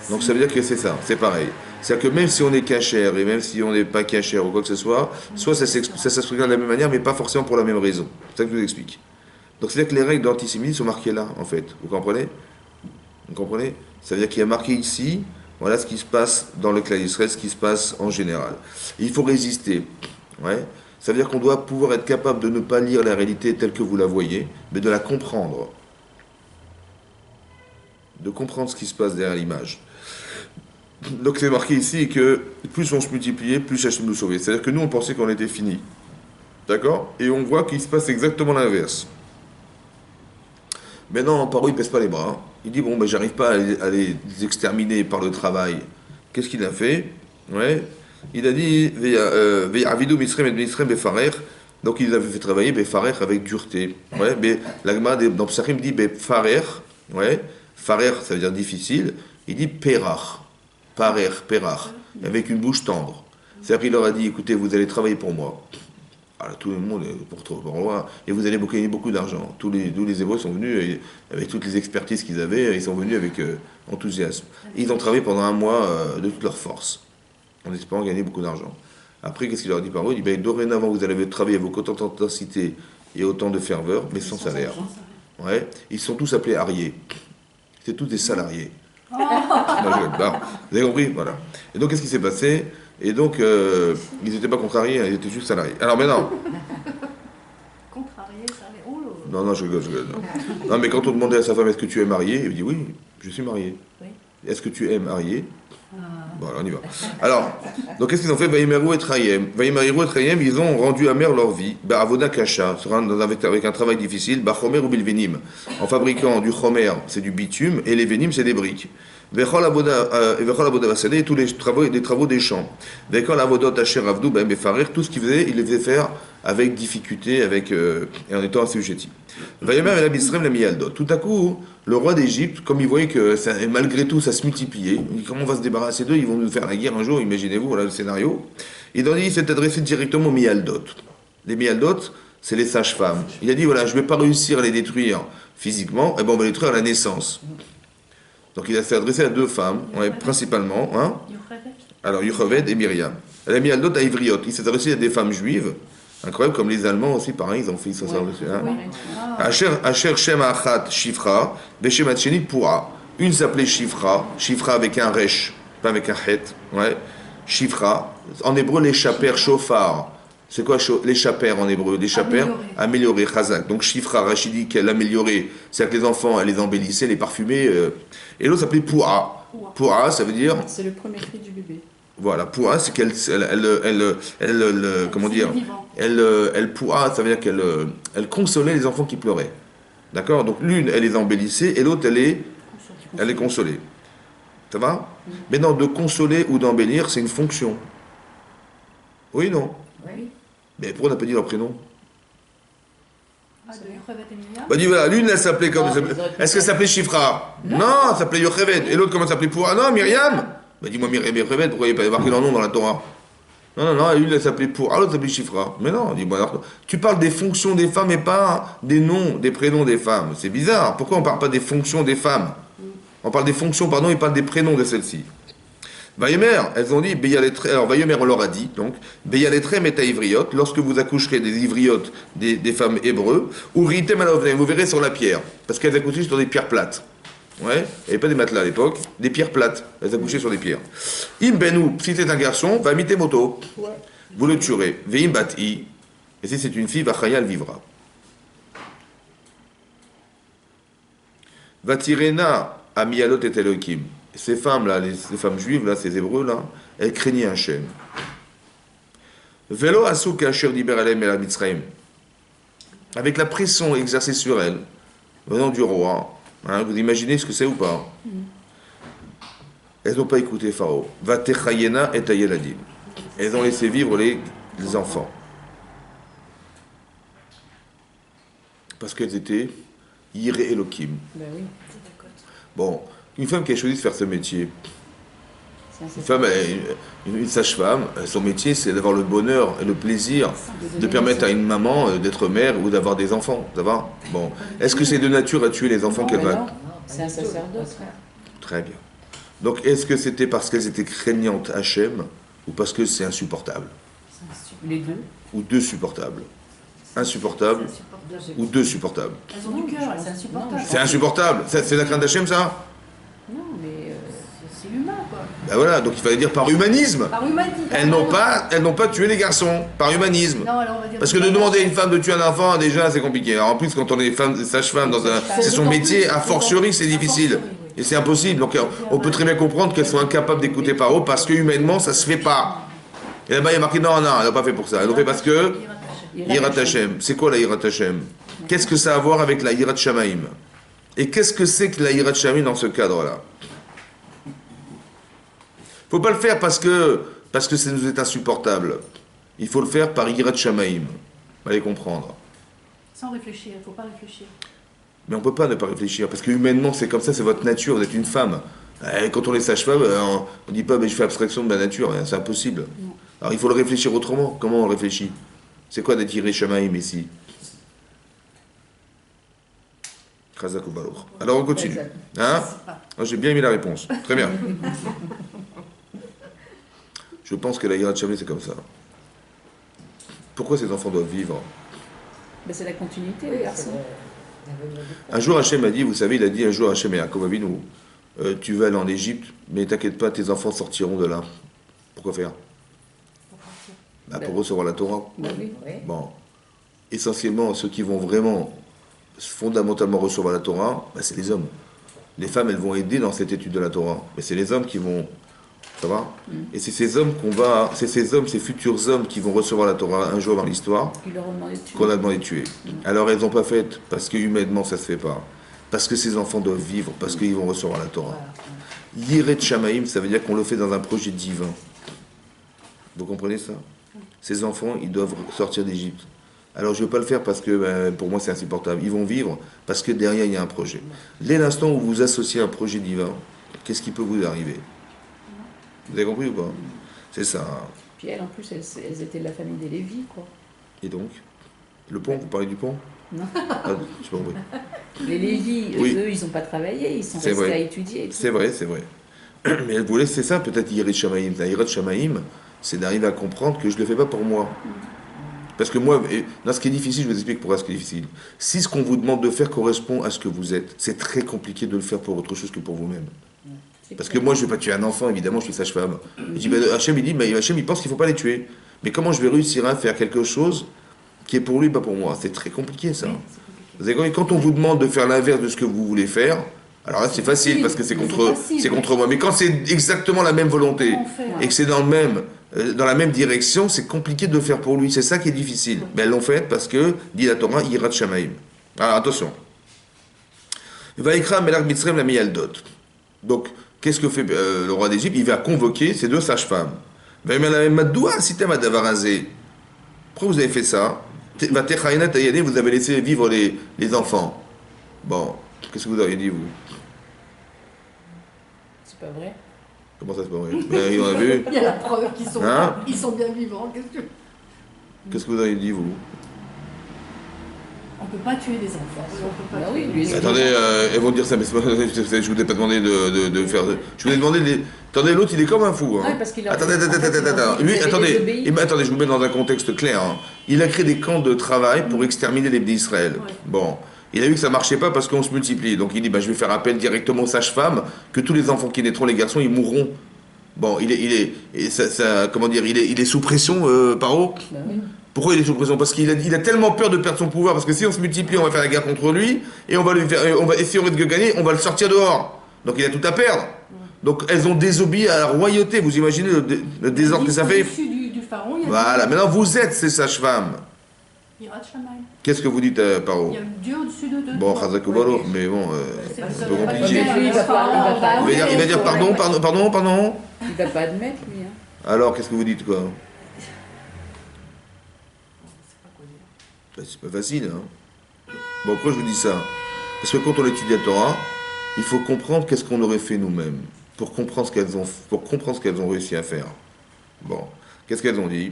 Donc ça veut dire que c'est ça, c'est pareil. C'est-à-dire que même si on est cachère et même si on n'est pas cachère ou quoi que ce soit ça s'exprime de la même manière, mais pas forcément pour la même raison. C'est ça que je vous explique. Donc c'est-à-dire que les règles d'antisémitisme sont marquées là, en fait. Vous comprenez? Vous comprenez? Ça veut dire qu'il y a marqué ici, voilà ce qui se passe dans le clan d'Israël, ce qui se passe en général. Et il faut résister. Ouais. Ça veut dire qu'on doit pouvoir être capable de ne pas lire la réalité telle que vous la voyez, mais de la comprendre. De comprendre ce qui se passe derrière l'image. Donc c'est marqué ici que plus on se multipliait, plus Hachem nous sauvait. C'est-à-dire que nous, on pensait qu'on était fini. D'accord? Et on voit qu'il se passe exactement l'inverse. Maintenant, Paro, il pèse pas les bras. Il dit, bon, ben, j'arrive pas à les exterminer par le travail. Qu'est-ce qu'il a fait? Ouais. Il a dit, Avidu Mitzrayim et Mitzrayim Befarer. Donc il avait fait travailler Befarer avec dureté. Ouais. Mais l'agma dans Psachim dit Befarer. Ouais. Farer, ça veut dire difficile. Il dit Perach. Parer, Perach. Avec une bouche tendre. C'est-à-dire qu'il leur a dit, écoutez, vous allez travailler pour moi. Alors, tout le monde est pour moi, et vous allez gagner beaucoup d'argent. Tous les Hébreux sont venus, et avec toutes les expertises qu'ils avaient, ils sont venus avec enthousiasme. Et ils ont travaillé pendant un mois de toute leur force, en espérant gagner beaucoup d'argent. Après, qu'est-ce qu'il leur a dit par eux? Il dit, ben, dorénavant, vous allez travailler avec autant d'intensité et autant de ferveur, mais sans salaire. Ouais. Ils sont tous appelés ariés. C'est tous des salariés. Non, vous avez compris? Voilà. Et donc, qu'est-ce qui s'est passé? Et donc, ils n'étaient pas contrariés, ils étaient juste salariés. Alors maintenant... Contrarié, ça allait. Oh là. Non, je rigole. Non, mais quand on demandait à sa femme, est-ce que tu es marié? Il dit, oui, je suis marié. Oui. Est-ce que tu es marié? Bon, alors on y va. Alors, donc qu'est-ce qu'ils ont fait? Vaïmarou et Traïem, ils ont rendu amère leur vie. Avoda Kasha, avec un travail difficile. Chomer ou Bilvenim, en fabriquant du chomer, c'est du bitume, et les venim, c'est des briques. Vechol Avoda Vassadeh, et tous les travaux des champs. Vechol Avodot Asher Avdou, Befarer, tout ce qu'ils faisaient, ils les faisaient faire avec difficulté, et en étant assujettis. Vaïmer et la Mitzrayim la Mialdot. Tout à coup, le roi d'Égypte, comme il voyait que malgré tout ça se multipliait, il dit comment on va se débarrasser d'eux, ils vont nous faire la guerre un jour, imaginez-vous, voilà le scénario. Il s'est adressé directement aux Mialdot. Les Mialdot, c'est les sages-femmes. Il a dit voilà, je ne vais pas réussir à les détruire physiquement, et ben on va les détruire à la naissance. Donc il s'est adressé à deux femmes, principalement. Hein. Alors Yocheved et Myriam. La Mialdot à Ivriot. Il s'est adressé à des femmes juives. Incroyable, comme les Allemands aussi, pareil, ils ont fait ça. Asher Shem Achat Shifra, Beshem Atcheni Pura. Une s'appelait Shifra, Shifra avec un resh, pas avec un het. Ouais. Shifra. En hébreu, les chaper shofar. C'est quoi les chapères en hébreu? Les chapères améliorés, chazak. Donc Shifra, Rachidi, qu'elle améliorait. C'est-à-dire que les enfants, elle les embellissait, les parfumait. Et l'autre s'appelait Pura. Pura, ça veut dire. C'est le premier cri du bébé. Voilà, Pura, c'est qu'elle, comment dire, elle Pura, ça veut dire qu'elle consolait les enfants qui pleuraient. D'accord? Donc l'une, elle les embellissait, et l'autre, elle les consolait. Ça va? Maintenant, de consoler ou d'embellir, c'est une fonction. Oui, non? Oui. Mais pourquoi on n'a pas dit leur prénom? Ah, de Yochevet et Miriam. Bah dis voilà, l'une elle s'appelait comme... Non, ils auraient pu Est-ce qu'elle s'appelait Shifra? Non, elle s'appelait Yochevet. Et l'autre comment elle s'appelait Pourra? Non, Myriam. Bah dis-moi Myriam et Yochevet, pourquoi il n'y a pas marqué leur nom dans la Torah? Non, l'une elle s'appelait Pourra, l'autre s'appelait Shifra. Mais non, dis-moi alors, tu parles des fonctions des femmes et pas des noms, des prénoms des femmes. C'est bizarre, pourquoi on ne parle pas des fonctions des femmes? On parle des fonctions, pardon, il parle des prénoms de celles-ci. Vayemer, elles ont dit, alors Vayemer on leur a dit, donc, Beyaletrem et Ivriot, lorsque vous accoucherez des Ivriotes, des femmes hébreux, ou Ritem alovnem, vous verrez sur la pierre, parce qu'elles accouchaient sur des pierres plates. Ouais, il n'y avait pas des matelas à l'époque, des pierres plates, elles accouchaient sur des pierres. Im benou, si c'est un garçon, va miter moto, vous le tuerez. Veim bati, et si c'est une fille, Vachaya, elle vivra. Vatirena, Amialot et Elohim. Ces femmes-là, les femmes juives, là, ces hébreux-là, elles craignaient Hachem. Velo asuk asher diber alem el Mitzrayim. Avec la pression exercée sur elles, venant du roi, hein, vous imaginez ce que c'est ou pas? Elles n'ont pas écouté Pharaon. Vatechayena et ayeladim. Elles ont laissé vivre les enfants. Parce qu'elles étaient Yireh Elohim. Ben oui. Bon, une femme qui a choisi de faire ce métier, C'est une femme, une sage-femme, son métier c'est d'avoir le bonheur et le plaisir de permettre à une maman d'être mère ou d'avoir des enfants, ça va? Bon, est-ce que c'est de nature à tuer les enfants qu'elle va... C'est un sacerdoce. Très bien. Donc est-ce que c'était parce qu'elles étaient craignantes Hachem ou parce que c'est insupportable? Les deux. Ou deux supportables? Insupportable ou deux supportables? Elles ont du cœur, c'est insupportable. C'est insupportable. C'est la crainte d'Hachem, ça? Non, mais C'est humain, quoi. Ben voilà, donc il fallait dire par humanisme. Par humanité. Elles n'ont pas tué les garçons, par humanisme. Non, alors on va dire. Parce que de demander à une femme de tuer un enfant, déjà, c'est compliqué. Alors en plus, quand on est sage-femme, c'est son métier, a fortiori, c'est difficile. Et c'est impossible. Donc on peut très bien comprendre qu'elles sont incapables d'écouter Paro parce que humainement, ça se fait pas. Et là-bas, il y a marqué non, elle n'a pas fait pour ça. Elle l'a fait parce que Yirat Hashem. C'est quoi la Yirat Hashem? Qu'est-ce que ça a à voir avec la Yirat Shamaim? Et qu'est-ce que c'est que la Yirat Shamaim dans ce cadre-là? Faut pas le faire parce que ça nous est insupportable. Il faut le faire par Yirat Shamaim. Allez comprendre. Sans réfléchir, il ne faut pas réfléchir. Mais on ne peut pas ne pas réfléchir, parce que humainement c'est comme ça, c'est votre nature, vous êtes une femme. Quand on est sage-femme, on ne dit pas mais je fais abstraction de ma nature, c'est impossible. Non. Alors il faut le réfléchir autrement. Comment on réfléchit? C'est quoi d'être Yirat Shamaim ici? Chazak ou Baruch. Alors on continue. Hein? Ah, j'ai bien aimé la réponse. Très bien. Je pense que la Yirat Shamaim c'est comme ça. Pourquoi ces enfants doivent vivre? ben, c'est la continuité, les garçons. Un jour Hachem a dit, vous savez, il a dit un jour Hachem et Yaakov Avinu, tu vas aller en Égypte, mais t'inquiète pas, tes enfants sortiront de là. Pourquoi faire? Pour recevoir la Torah. Ben oui. Bon, essentiellement, ceux qui vont vraiment, fondamentalement recevoir la Torah, c'est les hommes. Les femmes, elles vont aider dans cette étude de la Torah, mais c'est les hommes qui vont... Ça va? Et c'est ces hommes ces futurs hommes qui vont recevoir la Torah un jour dans l'histoire, Ils leur ont demandé de tuer. qu'on a demandé de tuer. Alors elles n'ont pas fait parce que humainement ça se fait pas. Parce que ces enfants doivent vivre, parce qu'ils vont recevoir la Torah. Yiret Shamaim, ça veut dire qu'on le fait dans un projet divin. Vous comprenez ça? Ces enfants, ils doivent sortir d'Égypte. Alors je ne veux pas le faire parce que pour moi c'est insupportable. Ils vont vivre parce que derrière il y a un projet. Dès l'instant où vous associez un projet divin, qu'est-ce qui peut vous arriver? Vous avez compris ou pas? C'est ça. Puis elles, en plus, elles étaient de la famille des Lévis, quoi. Et donc? Le pont, vous parlez du pont? Non. Ah, je sais pas compris. Les Lévis, Oui. eux, ils n'ont pas travaillé, ils sont C'est restés vrai. à étudier. et tout. C'est vrai. Mais elle voulait, c'est ça, peut-être Yirat Shamaim. La Yirat Shamaim, c'est d'arriver à comprendre que je ne le fais pas pour moi. Parce que moi, ce qui est difficile, je vous explique pourquoi ce qui est difficile. Si ce qu'on vous demande de faire correspond à ce que vous êtes, c'est très compliqué de le faire pour autre chose que pour vous-même. Parce que moi, je ne vais pas tuer un enfant, évidemment, je suis sage-femme. Je dis, Hachem, Hachem, il pense qu'il ne faut pas les tuer. Mais comment je vais réussir à faire quelque chose qui est pour lui, pas pour moi? C'est très compliqué, ça. Vous avez compris? Quand on vous demande de faire l'inverse de ce que vous voulez faire, alors là, c'est facile, parce que c'est contre moi. Mais quand c'est exactement la même volonté, et que c'est dans la même direction, c'est compliqué de le faire pour lui. C'est ça qui est difficile. Mais elles l'ont fait parce que, dit la Torah, Yirat Shamaim. Alors, attention. Vaikra Melach Mitzrayim la Miyaldot. Donc, qu'est-ce que fait le roi d'Égypte? Il va convoquer ces deux sages-femmes. Pourquoi vous avez fait ça? Vous avez laissé vivre les enfants. Bon, qu'est-ce que vous auriez dit, vous? C'est pas vrai. Comment ça se passe? Il en a vu? Il y a la preuve qu'ils sont, Hein? ils sont bien vivants. Qu'est-ce que vous auriez dit, vous? On peut pas tuer des enfants. On peut pas Bah tuer oui, lui, des- Attendez, elles vont dire ça, mais c'est pas, je vous ai pas demandé de faire. Je vous ai demandé. Attendez, l'autre, il est comme un fou. Hein. Ouais, parce qu'il a- Attendez, en fait, il Lui, avait attendez, désobéi. attendez, je vous mets dans un contexte clair. Hein. Il a créé des camps de travail pour exterminer les d'Israël. Ouais. Bon. Il a vu que ça marchait pas parce qu'on se multiplie. Donc il dit, je vais faire appel directement aux sages-femmes, que tous les enfants qui naîtront, les garçons, ils mourront. Bon, il est, comment dire, il est sous pression, Paro. Bah oui. Pourquoi il est sous pression? Parce qu'il il a tellement peur de perdre son pouvoir, parce que si on se multiplie, on va faire la guerre contre lui, et on va lui faire, et si on risque de gagner, on va le sortir dehors. Donc il a tout à perdre. Donc elles ont désobéi à la royauté, vous imaginez le désordre que ça fait? Au-dessus du pharaon, il y a Voilà, maintenant vous êtes ces sages-femmes. Yirat Shamayim. Qu'est-ce que vous dites, Paro? Il y a Dieu au-dessus de deux. Bon, Khazakubalo, mais bon, c'est un peu compliqué. Lui, il va pas- Il va dire pardon. Il va pas admettre, lui. Hein. Alors, qu'est-ce que vous dites, quoi? Ben, c'est pas facile, hein. Bon, pourquoi je vous dis ça? Parce que quand on étudie la Torah, il faut comprendre qu'est-ce qu'on aurait fait nous-mêmes pour comprendre ce qu'elles ont réussi à faire. Bon, qu'est-ce qu'elles ont dit?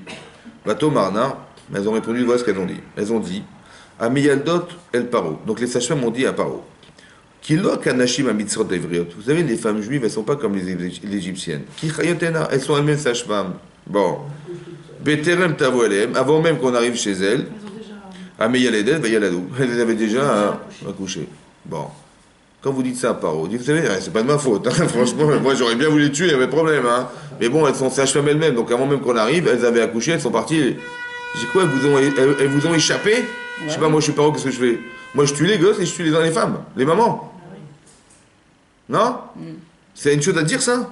Bateau Marna, elles ont répondu, voilà ce qu'elles ont dit. Elles ont dit, Amiyaldot el Paro. Donc les sages-femmes ont dit à Paro, Kilok anashim amitzrot evriot. Vous savez, les femmes juives, elles ne sont pas comme les égyptiennes. Ki chayotena, elles sont elles-mêmes sages-femmes. Bon. Beterem tavo elem, avant même qu'on arrive chez elles, Ils ont déjà. Ameyaledet, Vayaladou. Elles avaient déjà accouché. Bon. Quand vous dites ça à Paro, vous savez, c'est pas de ma faute. Hein. Franchement, moi j'aurais bien voulu les tuer, il n'y avait pas de problème. Hein. Mais bon, elles sont sages-femmes elles-mêmes, donc avant même qu'on arrive, elles avaient accouché, elles sont parties. J'ai quoi, elles vous ont échappé? Je sais pas, moi je suis Paro, qu'est-ce que je fais? Moi je tue les gosses et je tue les femmes, les mamans. Non? C'est une chose à dire ça?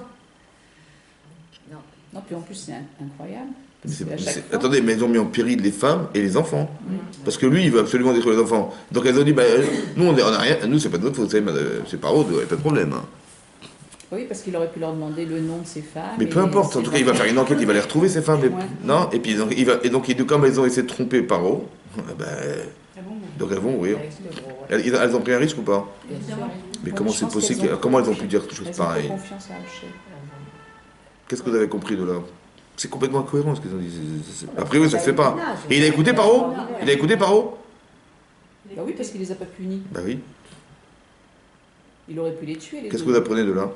Non, puis en plus, c'est incroyable. Mais Parce qu'à chaque fois- attendez, mais elles ont mis en péril les femmes et les enfants. Parce que lui, il veut absolument détruire les enfants. Donc elles ont dit, nous, on a rien, nous, c'est pas de notre faute, vous savez, c'est Paro, il n'y a pas de problème. Hein. Oui, parce qu'il aurait pu leur demander le nom de ses femmes. Mais peu importe, en tout cas, il va faire une enquête, il va les retrouver, ces femmes. Ouais. Non? Et puis, comme elles ont essayé de tromper Paro, Ah bon, donc elles vont mourir. Avec ce gros, ouais. Elles ont pris un risque ou pas? évidemment. Mais Ouais, comment je c'est pense possible? qu'elles ont- Comment elles ont pu dire quelque chose Elles ont pareil? fait confiance à Hachem. Qu'est-ce que vous avez compris de là? C'est complètement incohérent ce qu'ils ont dit. Après, oui, ça se fait pas. Et il a écouté Paro? Il a écouté Paro? Bah oui, parce qu'il les a pas punis. Bah oui. Il aurait pu les tuer, les Qu'est-ce que deux. vous apprenez de là?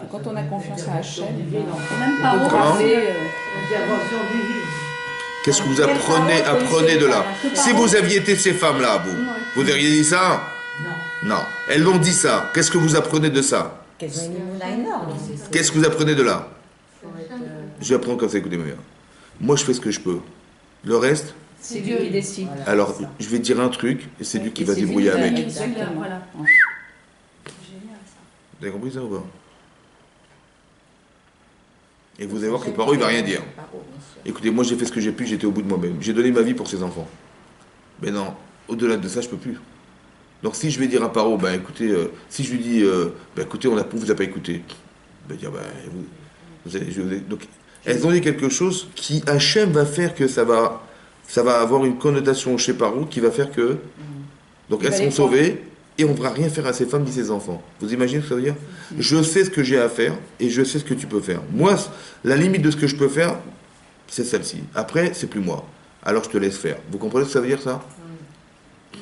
Que Quand on a confiance à Hachem, Même on Paro, peut Comment passer, Intervention divine. Qu'est-ce que vous apprenez de là? Si vous aviez été ces femmes-là, vous auriez dit ça? Non. Elles l'ont dit ça. Qu'est-ce que vous apprenez de ça? Qu'elles ont une mouna énorme. Qu'est-ce que vous apprenez de là? Je vais apprendre comme ça, écoutez-moi bien. Moi, je fais ce que je peux. Le reste, c'est Dieu qui décide. alors, je vais dire un truc, et c'est lui qui Et va se c'est lui débrouiller qui va- avec. Exactement. Voilà. Ouais. Génial ça. Vous avez compris ça ou pas? Et vous allez voir que Paro, il va rien dire. Écoutez, moi, j'ai fait ce que j'ai pu, j'étais au bout de moi-même. J'ai donné ma vie pour ces enfants. Mais non, au-delà de ça, je peux plus. Donc si je vais dire à Paro, écoutez, si je lui dis, écoutez, on vous a pas écouté, il va dire, donc, elles ont dit quelque chose qui, Hachem va faire que ça va avoir une connotation chez Paro qui va faire que, donc Il elles va seront les prendre. sauvées et on ne va rien faire à ces femmes ni ces enfants. Vous imaginez ce que ça veut dire? Je sais ce que j'ai à faire et je sais ce que tu peux faire. Moi, la limite de ce que je peux faire, c'est celle-ci. Après, c'est plus moi. Alors je te laisse faire. Vous comprenez ce que ça veut dire ça?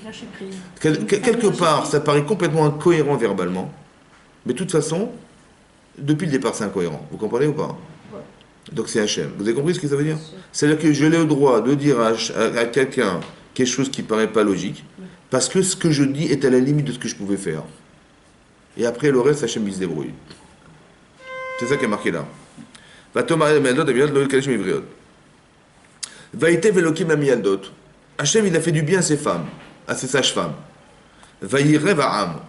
Lâcher prise. Quelque part, ça paraît complètement incohérent verbalement, mais de toute façon, depuis le départ, c'est incohérent. Vous comprenez ou pas? Donc c'est Hachem. Vous avez compris ce que ça veut dire? C'est-à-dire que je l'ai le droit de dire à quelqu'un quelque chose qui paraît pas logique, parce que ce que je dis est à la limite de ce que je pouvais faire. Et après, le reste, Hachem, il se débrouille. C'est ça qui est marqué là. Hachem, il a fait du bien à ses femmes, à ses sages-femmes. Vaïrev Ha'am.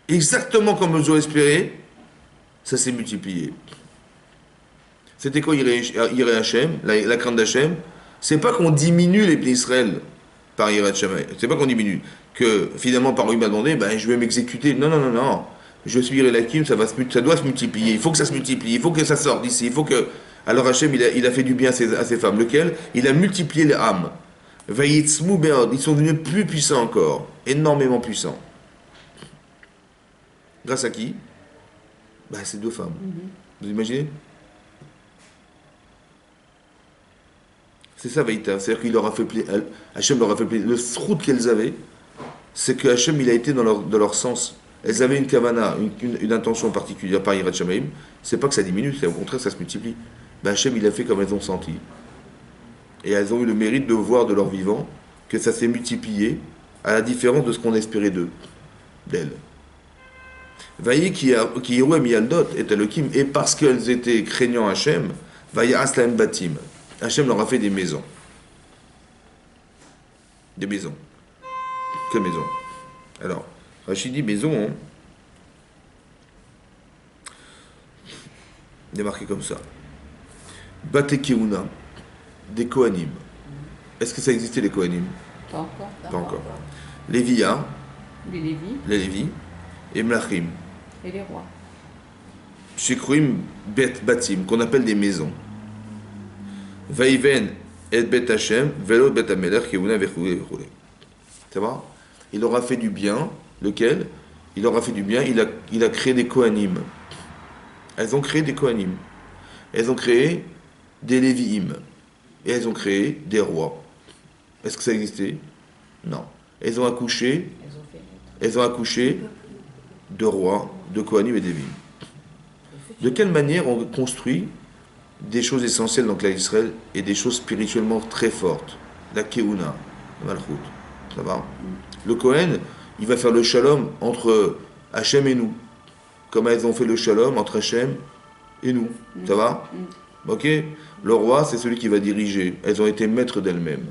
Exactement comme ils ont espéré, ça s'est multiplié. C'était quoi Iré Hachem, la crainte d'Hachem? C'est pas qu'on diminue les Bnei Israël par Iré Hachem. C'est pas qu'on diminue. Que finalement, par où il m'a demandé, je vais m'exécuter. Non, non, non, non. Je suis Relakim, ça doit se multiplier. Il faut que ça se multiplie. Il faut que ça sorte d'ici. Il faut que. Alors Hachem, il a fait du bien à ses femmes. Lequel? Il a multiplié les âmes. Vayitzmu be'od. Ils sont devenus plus puissants encore. Énormément puissants. Grâce à qui? Bah, ces deux femmes. Vous imaginez? C'est ça, Vaïta. C'est-à-dire qu'il leur a fait plaisir. Hachem leur a fait plaisir. Le srout qu'elles avaient, c'est que Hachem, il a été dans leur sens. Elles avaient une kavana, une intention particulière par Yirat Shamaim. C'est pas que ça diminue, c'est au contraire, ça se multiplie. Ben Hachem, il a fait comme elles ont senti. Et elles ont eu le mérite de voir de leur vivant que ça s'est multiplié à la différence de ce qu'on espérait d'elles. Vaillez qui Yerouem Yaldot et Elohim, et parce qu'elles étaient craignant Hachem, Vaillez Aslam Batim. Hachem leur a fait des maisons. Des maisons. Que maisons? Alors, Rachid dit maison, hein. Il est marqué comme ça. Bate Keuna, des Kohanim. Est-ce que ça existait les Kohanim? Pas encore. Pas encore. Lévia, Les Lévis les Lévis, et Mlachim. et les rois. Shikruim Bet Batim, qu'on appelle des maisons. Vaiven et Bet Hashem, Velo Bet Amelech, Keuna Vechoué. Ça va? Il aura fait du bien, lequel? Il aura fait du bien, il a créé des Kohanim. Elles ont créé des Kohanim. Elles ont créé des Lévi'im. Et elles ont créé des rois. Est-ce que ça existait? Non. Elles ont accouché de rois, de Kohanim et de Lévi'im. De quelle manière on construit des choses essentielles dans l'Israël Israël et des choses spirituellement très fortes? La Keuna, la Malchut. Ça va? Le Kohen, il va faire le shalom entre Hachem et nous. Comme elles ont fait le shalom entre Hachem et nous. Ça va? Ok? Le roi, c'est celui qui va diriger. Elles ont été maîtres d'elles-mêmes.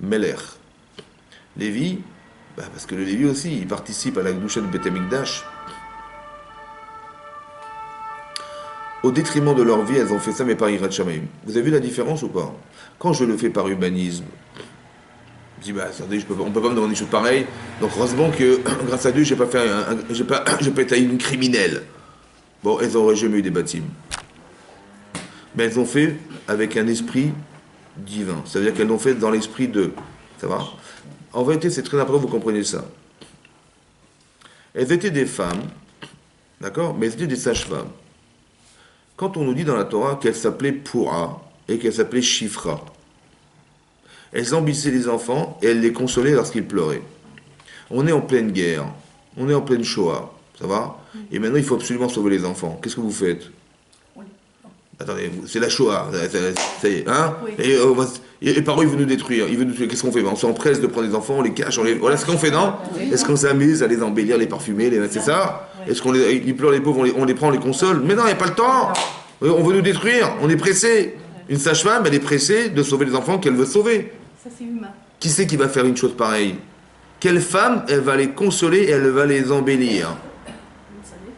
Meler. Lévi, parce que le Lévi aussi, il participe à la Gdusha de Beth Amikdash. Au détriment de leur vie, elles ont fait ça, mais par Yirat Shamayim. Vous avez vu la différence ou pas? Quand je le fais par humanisme, je dis, attendez, on ne peut pas me demander des choses pareilles. Donc, heureusement que, grâce à Dieu, je n'ai pas été une criminelle. Bon, elles n'auraient jamais eu des bâtiments. Mais elles ont fait avec un esprit divin. Ça veut dire qu'elles l'ont fait dans l'esprit de... Ça va? En vérité, c'est très important que vous compreniez ça. Elles étaient des femmes, d'accord? Mais elles étaient des sages-femmes. Quand on nous dit dans la Torah qu'elles s'appelaient Pourah et qu'elles s'appelaient Shifra, elles embissaient les enfants et elles les consolaient lorsqu'ils pleuraient. On est en pleine guerre, on est en pleine Shoah, ça va? Et maintenant il faut absolument sauver les enfants. Qu'est-ce que vous faites? Attendez, c'est la Shoah, ça y est, hein? Oui. Et par eux il veut nous détruire, qu'est-ce qu'on fait? On s'empresse de prendre les enfants, on les cache, voilà ce qu'on fait, non? Est-ce qu'on s'amuse à les embellir, les parfumer, c'est ça? Est-ce ils pleurent les pauvres, on les prend, on les console? Mais non, il n'y a pas le temps! On veut nous détruire, on est pressé. Une sage-femme, elle est pressée de sauver les enfants qu'elle veut sauver. Ça, c'est humain. Qui c'est qui va faire une chose pareille? Quelle femme, elle va les consoler et elle va les embellir? Vous savez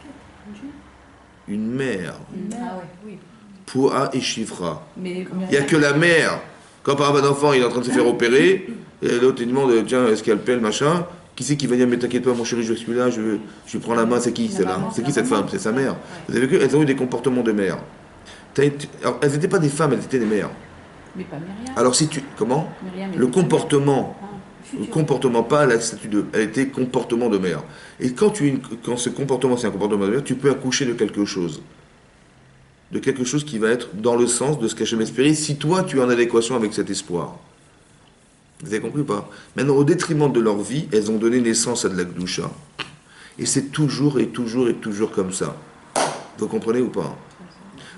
quelle? Une mère. Ah ouais. Oui. Pourah et Shifra. Mais Il n'y a que la mère. Quand par exemple un enfant il est en train de se faire opérer, et l'autre il demande, tiens, est-ce qu'il y a le pelle, machin? Qui c'est qui va dire, mais t'inquiète pas, mon chéri, je suis là, je prends la main, c'est qui celle-là? C'est qui cette femme? C'est sa mère. Vous avez vu qu'elles ont eu des comportements de mère. Alors, elles n'étaient pas des femmes, elles étaient des mères. Mais pas Myriam. Alors si tu... Comment? Myriam Le était comportement. Ah. Le comportement, pas la statut de... Elle était comportement de mère. Et quand ce comportement, c'est un comportement de mère, tu peux accoucher de quelque chose. De quelque chose qui va être dans le sens de ce qu'Hachem espérait, si toi, tu es en adéquation avec cet espoir. Vous avez compris ou pas? Maintenant, au détriment de leur vie, elles ont donné naissance à de la Gdusha. Et c'est toujours et toujours et toujours comme ça. Vous comprenez ou pas?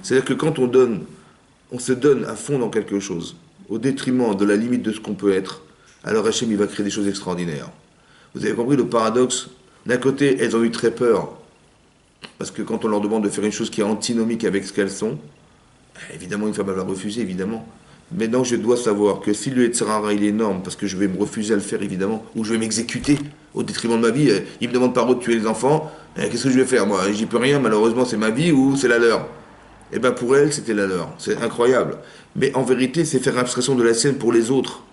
C'est-à-dire que quand on se donne à fond dans quelque chose, au détriment de la limite de ce qu'on peut être, alors Hachem, il va créer des choses extraordinaires. Vous avez compris le paradoxe? D'un côté, elles ont eu très peur, parce que quand on leur demande de faire une chose qui est antinomique avec ce qu'elles sont, évidemment, une femme, elle va refuser, évidemment. Maintenant, je dois savoir que si le Yetzer Hara, il est énorme, parce que je vais me refuser à le faire, évidemment, ou je vais m'exécuter au détriment de ma vie, il me demande par eux de tuer les enfants, qu'est-ce que je vais faire? Moi, j'y peux rien, malheureusement, c'est ma vie ou c'est la leur. Et bien pour elle, c'était la leur. C'est incroyable. Mais en vérité, c'est faire abstraction de la sienne pour les autres.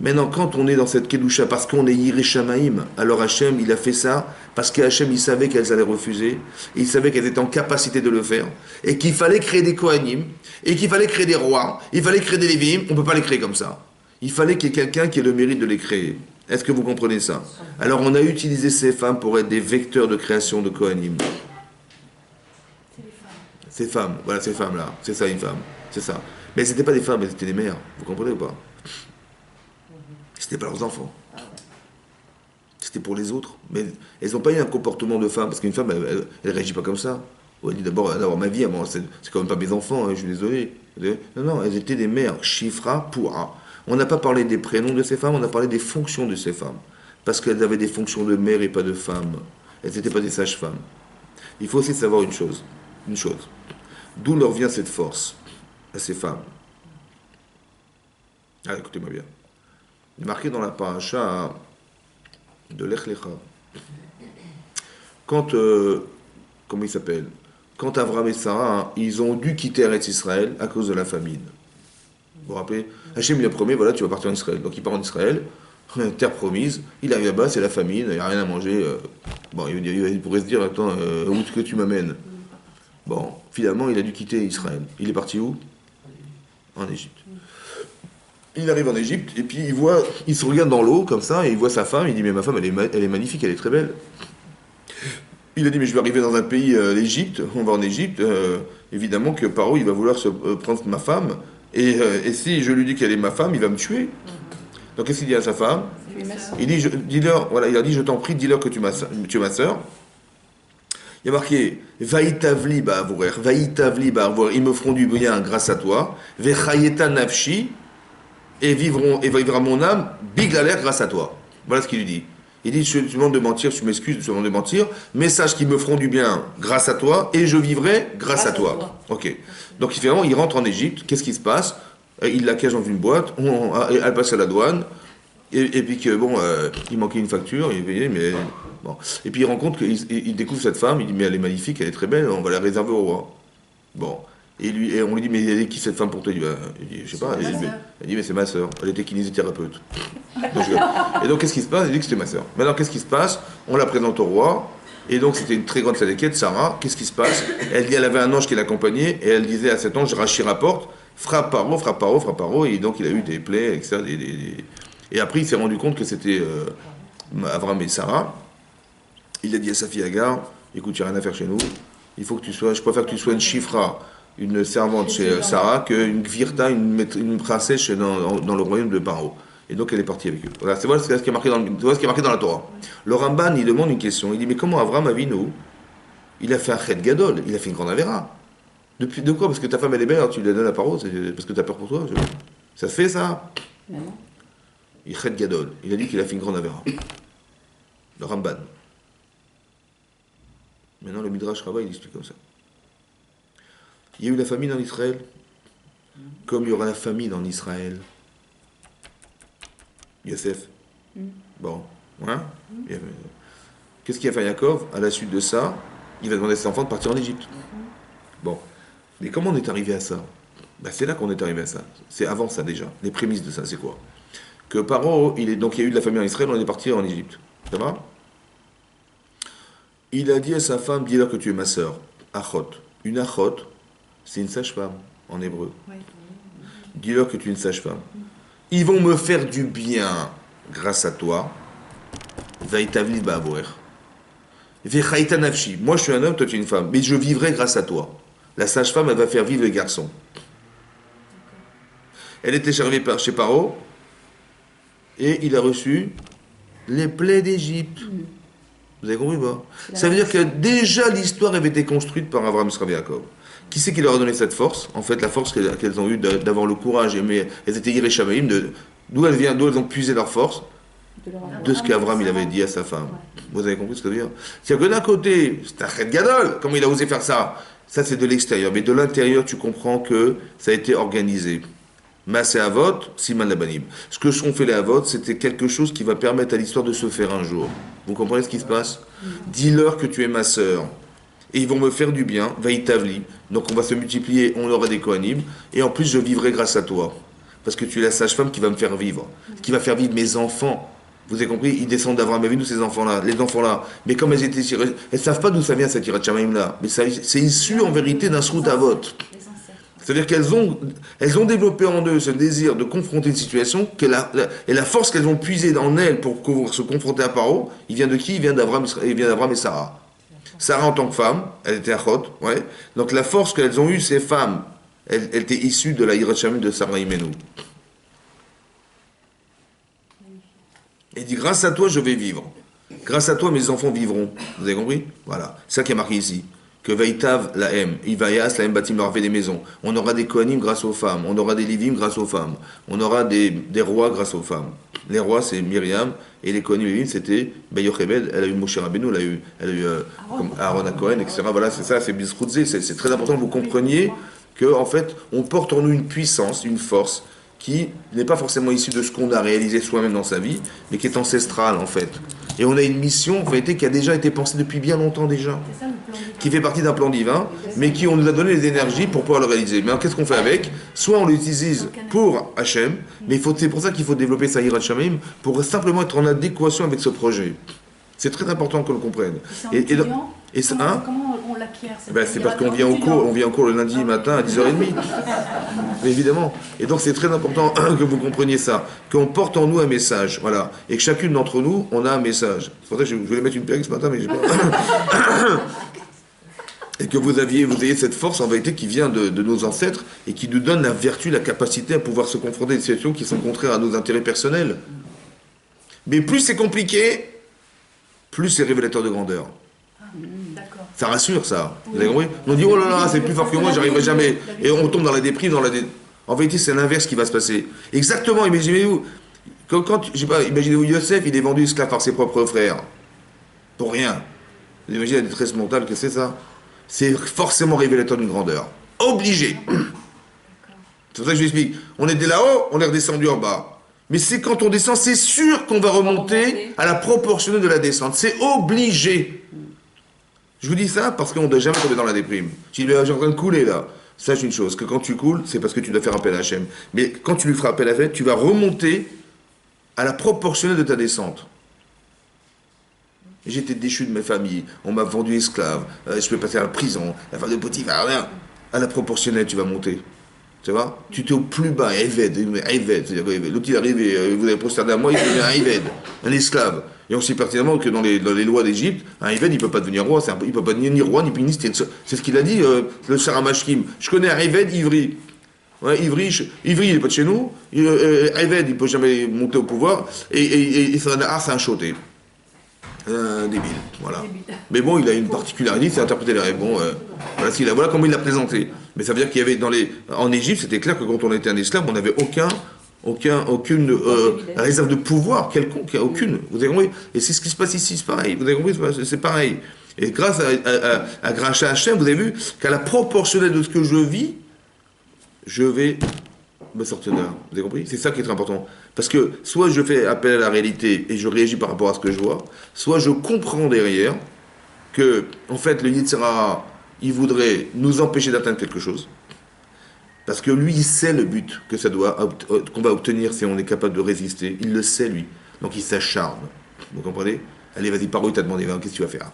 Maintenant, quand on est dans cette Kedusha, parce qu'on est Yireh Shamaïm, alors Hachem, il a fait ça, parce qu'Hachem, il savait qu'elles allaient refuser, et il savait qu'elles étaient en capacité de le faire, et qu'il fallait créer des Kohanim, et qu'il fallait créer des rois, il fallait créer des Lévi'im, on ne peut pas les créer comme ça. Il fallait qu'il y ait quelqu'un qui ait le mérite de les créer. Est-ce que vous comprenez ça? Alors, on a utilisé ces femmes pour être des vecteurs de création de Kohanim. Ces femmes, voilà, ces femmes-là, c'est ça une femme, c'est ça. Mais c'était pas des femmes, elles étaient des mères, vous comprenez ou pas? C'était pas leurs enfants. C'était pour les autres. Mais elles n'ont pas eu un comportement de femme, parce qu'une femme, elle réagit pas comme ça. Elle dit d'abord ma vie, moi, c'est quand même pas mes enfants, hein, je suis désolé. Non, elles étaient des mères, Shifra, Pourra. On n'a pas parlé des prénoms de ces femmes, on a parlé des fonctions de ces femmes. Parce qu'elles avaient des fonctions de mère et pas de femme. Elles n'étaient pas des sages-femmes. Il faut aussi savoir une chose. D'où leur vient cette force à ces femmes? Ah, écoutez-moi bien. Il est marqué dans la paracha de Lech Lecha. Quand, comment il s'appelle? Quand Avram et Sarah, ils ont dû quitter Eretz Israël à cause de la famine. Vous vous rappelez? Hachem il a promis, voilà, tu vas partir en Israël. Donc il part en Israël, terre promise, il arrive là-bas, c'est la famine, il n'y a rien à manger. Bon, il pourrait se dire, attends, où est-ce que tu m'amènes? Bon, finalement, il a dû quitter Israël. Il est parti où? En Égypte. Il arrive en Égypte, et puis il se regarde dans l'eau, comme ça, et il voit sa femme, il dit, mais ma femme, elle est magnifique, elle est très belle. Il a dit, mais je vais arriver dans un pays, l'Égypte, on va en Égypte, évidemment que Paro, il va vouloir se prendre ma femme, et si je lui dis qu'elle est ma femme, il va me tuer. Donc qu'est-ce qu'il dit à sa femme? Il dit, dis-leur, voilà, il a dit, je t'en prie, dis-leur que tu es ma sœur. Il y a marqué, Vaïtavli ba'avorer, Vaïtavli ba'avorer, ils me feront du bien grâce à toi, Vechayeta nafshi, et vivra mon âme, biglaler grâce à toi. Voilà ce qu'il lui dit. Il dit, je te demande de mentir, je m'excuse, je te demande de mentir, mais sache qu'ils me feront du bien grâce à toi, et je vivrai grâce à toi. Ok. Donc finalement, il rentre en Égypte, qu'est-ce qui se passe? Il la cache dans une boîte, elle passe à la douane, et puis que bon, il manquait une facture, il est payé, mais bon. Et puis il rencontre qu'il découvre cette femme, il dit, mais elle est magnifique, elle est très belle, on va la réserver au roi. Bon. Et on lui dit, mais elle est qui cette femme pour toi? Il dit, je sais pas. Elle dit, mais c'est ma sœur. Elle était kinésithérapeute. Et donc, qu'est-ce qui se passe? Il dit que c'était ma sœur. Maintenant, qu'est-ce qui se passe? On la présente au roi. Et donc, c'était une très grande sadéquette, Sarah. Qu'est-ce qui se passe? Elle dit, elle avait un ange qui l'accompagnait. Et elle disait à cet ange, Rachid rapporte, frappe Paro, frappe Paro, frappe Paro. Et donc, il a eu des plaies, etc. Et après, il s'est rendu compte que c'était Avram et Sarah. Il a dit à sa fille Agar, écoute, il n'y a rien à faire chez nous. Il faut que tu sois, je préfère que tu sois une Shifra, une servante chez Sarah, qu'une Gvirta, une princesse dans le royaume de Paro. Et donc elle est partie avec eux. Voilà, c'est ce qui est marqué dans la Torah. Le Ramban, il demande une question. Il dit, mais comment Avram Avinu, il a fait un chet gadol, il a fait une grande avéra. De quoi? Parce que ta femme elle est belle, alors tu lui donnes à Paro, parce que tu as peur pour toi. Ça se fait ça? Non. Il chet gadol. Il a dit qu'il a fait une grande avéra. Le Ramban. Maintenant le Midrash Rabbah, il explique comme ça. Il y a eu la famine en Israël, comme il y aura la famine en Israël. Yosef. Bon. Hein? Qu'est-ce qu'il a fait Yaakov? À la suite de ça, il va demander à ses enfants de partir en Égypte. Bon. Mais comment on est arrivé à ça? C'est là qu'on est arrivé à ça. C'est avant ça déjà. Les prémices de ça, c'est quoi? Que Paro, donc il y a eu de la famine en Israël, on est parti en Égypte. Ça va? Il a dit à sa femme, dis-leur que tu es ma sœur. Achot. Une achot, c'est une sage-femme, en hébreu. Oui. Dis-leur que tu es une sage-femme. Ils vont me faire du bien grâce à toi. Vaïtavli ba'avorer. Vechaïta nafshi. Moi, je suis un homme, toi, tu es une femme. Mais je vivrai grâce à toi. La sage-femme, elle va faire vivre les garçons. Elle était chargée chez Paro. Et il a reçu les plaies d'Égypte. Vous avez compris pas? Ça veut dire que déjà l'histoire avait été construite par Abraham, Yitzhak et Yaakov. Qui c'est qui leur a donné cette force? En fait, la force qu'elles ont eue d'avoir le courage, mais elles étaient Yireh Shamaïm, d'où elles ont puisé leur force? De ce qu'Abraham il avait dit à sa femme. Vous avez compris ce que je veux dire? C'est-à-dire que d'un côté, c'est un chet gadol, comment il a osé faire ça? Ça c'est de l'extérieur, mais de l'intérieur tu comprends que ça a été organisé. Massé Avot, Siman Labanim. Ce que sont fait les Avot, c'était quelque chose qui va permettre à l'histoire de se faire un jour. Vous comprenez ce qui se passe? Dis-leur que tu es ma sœur. Et ils vont me faire du bien, Vaïtavli. Donc on va se multiplier, on aura des Kohanim. Et en plus, je vivrai grâce à toi. parce que tu es la sage-femme qui va me faire vivre, qui va faire vivre mes enfants. Vous avez compris? Ils descendent d'Abraham Avinu, ces enfants-là, les enfants-là. Mais comme elles étaient, elles savent pas d'où ça vient cette Yirat Shamayim-là. Mais c'est issu en vérité d'un Srout Avot. C'est-à-dire qu'elles ont développé en eux ce désir de confronter une situation, et la force qu'elles ont puisée en elles pour se confronter à Paro, il vient de qui? Il vient d'Abraham et Sarah. Sarah en tant que femme, elle était achot, ouais. Donc la force qu'elles ont eue, ces femmes, elle était issue de la Yirat Shamayim de Sarah Imenu. Et il dit, grâce à toi, je vais vivre. Grâce à toi, mes enfants vivront. Vous avez compris? Voilà. C'est ça qui est marqué ici. Que Vaïtav la aime. Ivayas la aime bâtim leur fait des maisons. On aura des Kohanim grâce aux femmes. On aura des Livim grâce aux femmes. On aura des rois grâce aux femmes. Les rois, c'est Myriam. Et les Kohanim Livim, c'était Yochebed. Elle a eu Moshe Rabbeinu. Elle a eu comme Aaron à Cohen, etc. Voilà, c'est ça, c'est Bizroutze. C'est très important que vous compreniez que, en fait, on porte en nous une puissance, une force, qui n'est pas forcément issue de ce qu'on a réalisé soi-même dans sa vie, mais qui est ancestrale, en fait. Et on a une mission, en vérité, qui a déjà été pensée depuis bien longtemps déjà, qui fait partie d'un plan divin, mais qui on nous a donné les énergies pour pouvoir le réaliser. Mais alors, qu'est-ce qu'on fait avec? Soit on l'utilise pour Hachem, mais c'est pour ça qu'il faut développer sa Yirat Shamayim, pour simplement être en adéquation avec ce projet. C'est très important qu'on le comprenne. Comment on l'acquiert? C'est parce qu'on vient au cours le lundi matin à 10h30. Évidemment. Et donc c'est très important que vous compreniez ça, qu'on porte en nous un message, voilà, et que chacune d'entre nous, on a un message. C'est pour ça que je voulais mettre une perruque ce matin, mais j'ai pas. Et que vous ayez cette force en vérité qui vient de nos ancêtres et qui nous donne la vertu, la capacité à pouvoir se confronter à des situations qui sont contraires à nos intérêts personnels. Mais plus c'est compliqué, plus c'est révélateur de grandeur. Ça rassure, ça. Vous avez compris? On dit, oh là là, c'est plus fort que moi, j'arriverai jamais. Et on tombe dans la déprime, En vérité, c'est l'inverse qui va se passer. Exactement, imaginez-vous. Imaginez-vous, Yosef, il est vendu esclave par ses propres frères. Pour rien. Vous imaginez la détresse mentale que c'est ça? C'est forcément révélateur d'une grandeur. Obligé. C'est pour ça que je vous explique. On était là-haut, on est redescendu en bas. Mais c'est quand on descend, c'est sûr qu'on va remonter à la proportionnelle de la descente. C'est obligé. Je vous dis ça parce qu'on ne doit jamais tomber dans la déprime. Je dis, j'ai en train de couler là. Sache une chose, que quand tu coules, c'est parce que tu dois faire appel à Hachem. Mais quand tu lui feras appel à Hachem, tu vas remonter à la proportionnelle de ta descente. J'étais déchu de ma famille, on m'a vendu esclave, je peux passer à la prison, la femme de Potiphar, rien. À la proportionnelle, tu vas monter. Tu vois? Tu étais au plus bas, Eved, c'est-à-dire l'autre il arrive et vous avez prosterné à moi, il devient un Eved, un esclave. Et on sait pertinemment que dans les lois d'Égypte, un Eved il ne peut pas devenir roi, il ne peut pas devenir ni roi ni ministre. C'est ce qu'il a dit, le Saramashkim. Je connais un Eved Ivri. Ouais, Ivri, il n'est pas de chez nous, Eved il ne peut jamais monter au pouvoir, et c'est un choté. Débile, voilà. Mais bon, il a une particularité, c'est interpréter les rêves. Bon, voilà comment il l'a présenté. Mais ça veut dire qu'il y avait en Égypte, c'était clair que quand on était un esclave, on n'avait aucune réserve de pouvoir quelconque, aucune. Vous avez compris? Et c'est ce qui se passe ici, c'est pareil. Vous avez compris? C'est pareil. Et grâce à Gracha Hachem, vous avez vu qu'à la proportionnelle de ce que je vis, je vais me sortir de là. Vous avez compris? C'est ça qui est très important. Parce que soit je fais appel à la réalité et je réagis par rapport à ce que je vois, soit je comprends derrière que, en fait, le Yetzer Hara, il voudrait nous empêcher d'atteindre quelque chose. Parce que lui, il sait le but qu'on va obtenir si on est capable de résister. Il le sait, lui. Donc il s'acharne. Vous comprenez? Allez, vas-y, Paro, il t'a demandé, qu'est-ce que tu vas faire?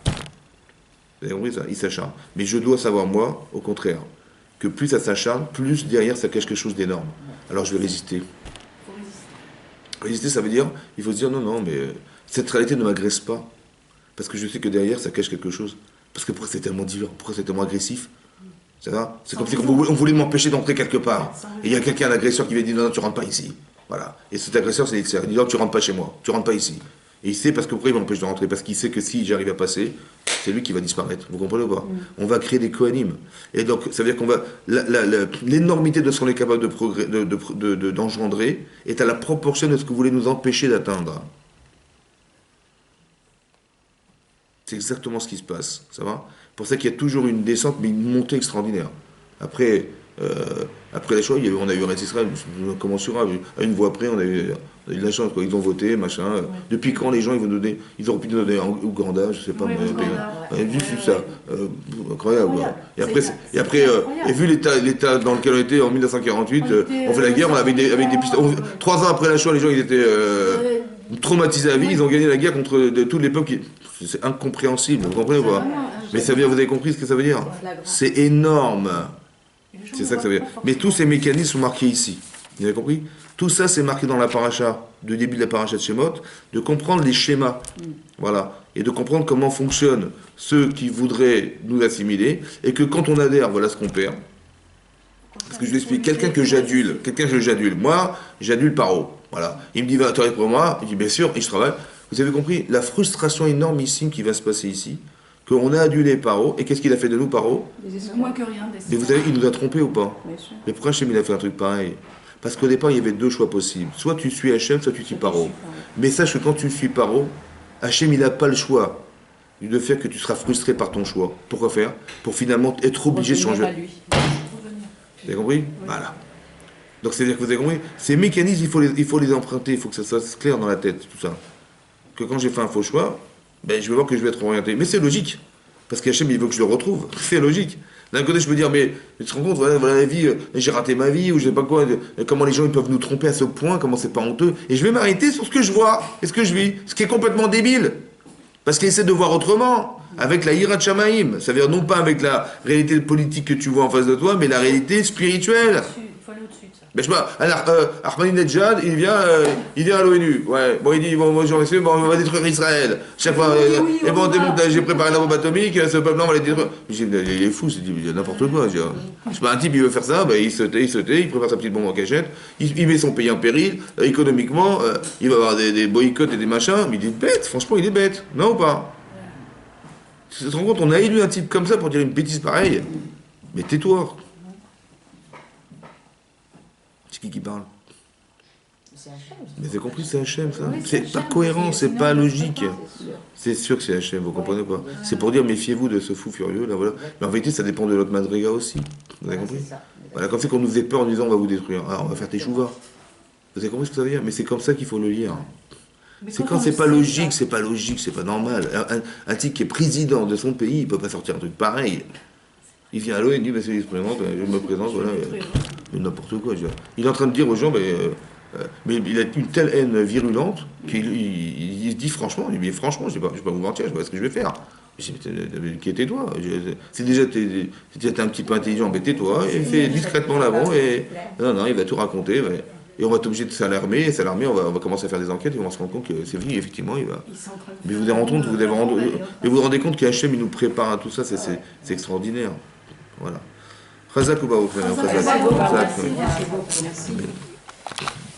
Vous avez compris ça? Il s'acharne. Mais je dois savoir, moi, au contraire, que plus ça s'acharne, plus derrière ça cache quelque chose d'énorme. Alors je vais résister. Résister, ça veut dire, il faut se dire, non, mais cette réalité ne m'agresse pas. Parce que je sais que derrière, ça cache quelque chose. Parce que pourquoi c'est tellement divers? Pourquoi c'est tellement agressif? Ça va? C'est comme si on voulait m'empêcher d'entrer quelque part. Et il y a quelqu'un, un agresseur, qui va dire, non, tu rentres pas ici. Voilà. Et cet agresseur, c'est l'Yetzer Hara. Il dit, non, tu rentres pas chez moi. Tu rentres pas ici. Et il sait pourquoi il m'empêche de rentrer. Parce qu'il sait que si j'arrive à passer, c'est lui qui va disparaître. Vous comprenez ou pas? On va créer des Kohanim. Et donc, ça veut dire qu'on va. L'énormité de ce qu'on est capable d'engendrer est à la proportion de ce que vous voulez nous empêcher d'atteindre. C'est exactement ce qui se passe. Ça va? Pour ça qu'il y a toujours une descente, mais une montée extraordinaire. Après, après la Shoah, on a eu un Israël, comment sera, à une voix près, on a eu de la chance, quoi. Ils ont voté, machin. Depuis quand les gens ils vont donner, ils auraient pu donner en Ouganda, je sais pas, Oui, mais, Ouganda. juste ça. Incroyable. Quoi. Et après, et vu l'état dans lequel on était en 1948, on fait la guerre, on avait des pistolets. 3 ans après la Shoah, les gens ils étaient traumatisés à vie, ils ont gagné la guerre contre tous les peuples. C'est incompréhensible, vous comprenez ou pas? Mais ça veut dire, vous avez compris ce que ça veut dire? C'est énorme. C'est ça que ça veut dire. Mais tous ces mécanismes sont marqués ici. Vous avez compris? Tout ça, c'est marqué dans la paracha, du début de la paracha de Shemot, de comprendre les schémas. Voilà. Et de comprendre comment fonctionnent ceux qui voudraient nous assimiler, et que quand on adhère, voilà ce qu'on perd. Parce que je vous explique, quelqu'un que je j'adule. Moi, j'adule Paro. Voilà. Il me dit, va travailler pour moi. Il dit, bien sûr, et je travaille. Vous avez compris? La frustration énormissime qui va se passer ici, qu'on a adulé Paro, et qu'est-ce qu'il a fait de nous, Paro? Moins que rien. Mais vous savez, il nous a trompés ou pas? Bien sûr. Mais pourquoi Hachem il a fait un truc pareil? Parce qu'au départ, il y avait 2 choix possibles. Soit tu suis Hachem, soit tu suis Paro. Mais sache que quand tu suis Paro, Hachem il n'a pas le choix de faire que tu seras frustré par ton choix. Pourquoi faire? Pour finalement être obligé de changer. Vous avez compris? Voilà. Donc c'est-à-dire que vous avez compris? Ces mécanismes, il faut les emprunter, il faut que ça soit clair dans la tête, tout ça. Que quand j'ai fait un faux choix, ben, je vais voir que je vais être orienté. Mais c'est logique. Parce qu'Hachem, il veut que je le retrouve. C'est logique. D'un côté, je peux dire, mais tu te rends compte, voilà la vie, j'ai raté ma vie, ou je sais pas quoi, comment les gens ils peuvent nous tromper à ce point, comment c'est pas honteux. Et je vais m'arrêter sur ce que je vois et ce que je vis. Ce qui est complètement débile. Parce qu'il essaie de voir autrement, avec la Hirat Shamaïm. Ça veut dire non pas avec la réalité politique que tu vois en face de toi, mais la réalité spirituelle. Il faut aller au-dessus de ça. Ben, je sais pas, alors, Ahmadinejad, il vient à l'ONU. Ouais, bon, il dit, bon, moi, j'en sais, bon, on va détruire Israël. Chaque fois, et bon, j'ai préparé la bombe atomique, ce peuple-là, on va les détruire. Il est fou, c'est n'importe quoi. Je sais pas, un type, il veut faire ça, ben, il se tait, il prépare sa petite bombe en cachette, il met son pays en péril, économiquement, il va avoir des boycotts et des machins, mais il est bête, franchement, il est bête. Non ou pas? Tu te rends compte, on a élu un type comme ça pour dire une bêtise pareille. Mais tais-toi. C'est qui parle? C'est Hachem. Mais vous avez compris, c'est Hachem, ça. Oui, c'est C'est pas Hachem, cohérent, c'est pas sinon, logique. C'est sûr. C'est sûr que c'est Hachem, vous comprenez pas? C'est pour dire, méfiez-vous de ce fou furieux, là, voilà. Mais en vérité, ça dépend de notre madriga aussi. Vous avez compris? C'est ça. Voilà, comme c'est qu'on nous faisait peur en disant, on va vous détruire. Alors, on va faire tes chouvas. Vous avez compris ce que ça veut dire? Mais c'est comme ça qu'il faut le lire. Mais C'est quand quand on c'est le pas sait, logique, ça- c'est pas logique, c'est pas normal. Un type qui est président de son pays, il peut pas sortir un truc pareil. Il vient à l'eau et il dit, je me présente, voilà. N'importe quoi. Il est en train de dire aux gens, mais il a une telle haine virulente qu'il se dit franchement, il dit, mais franchement, je ne vais pas vous mentir, je sais pas ce que je vais faire. Je dis, mais qui tais-toi? Si déjà t'es un petit peu intelligent, mais tais-toi, et fais discrètement l'avant, et non, il va tout raconter. Et on va être obligé de s'alarmer, on va commencer à faire des enquêtes, et on va se rendre compte que c'est vrai, effectivement, il va. Ils sont en train de Mais faire vous vous un- rendez compte qu'Hachem, il nous prépare à tout ça, c'est extraordinaire. Voilà. Chazak ou Baruch, Chazak. Merci beaucoup. Chazak, oui. Merci beaucoup. Merci.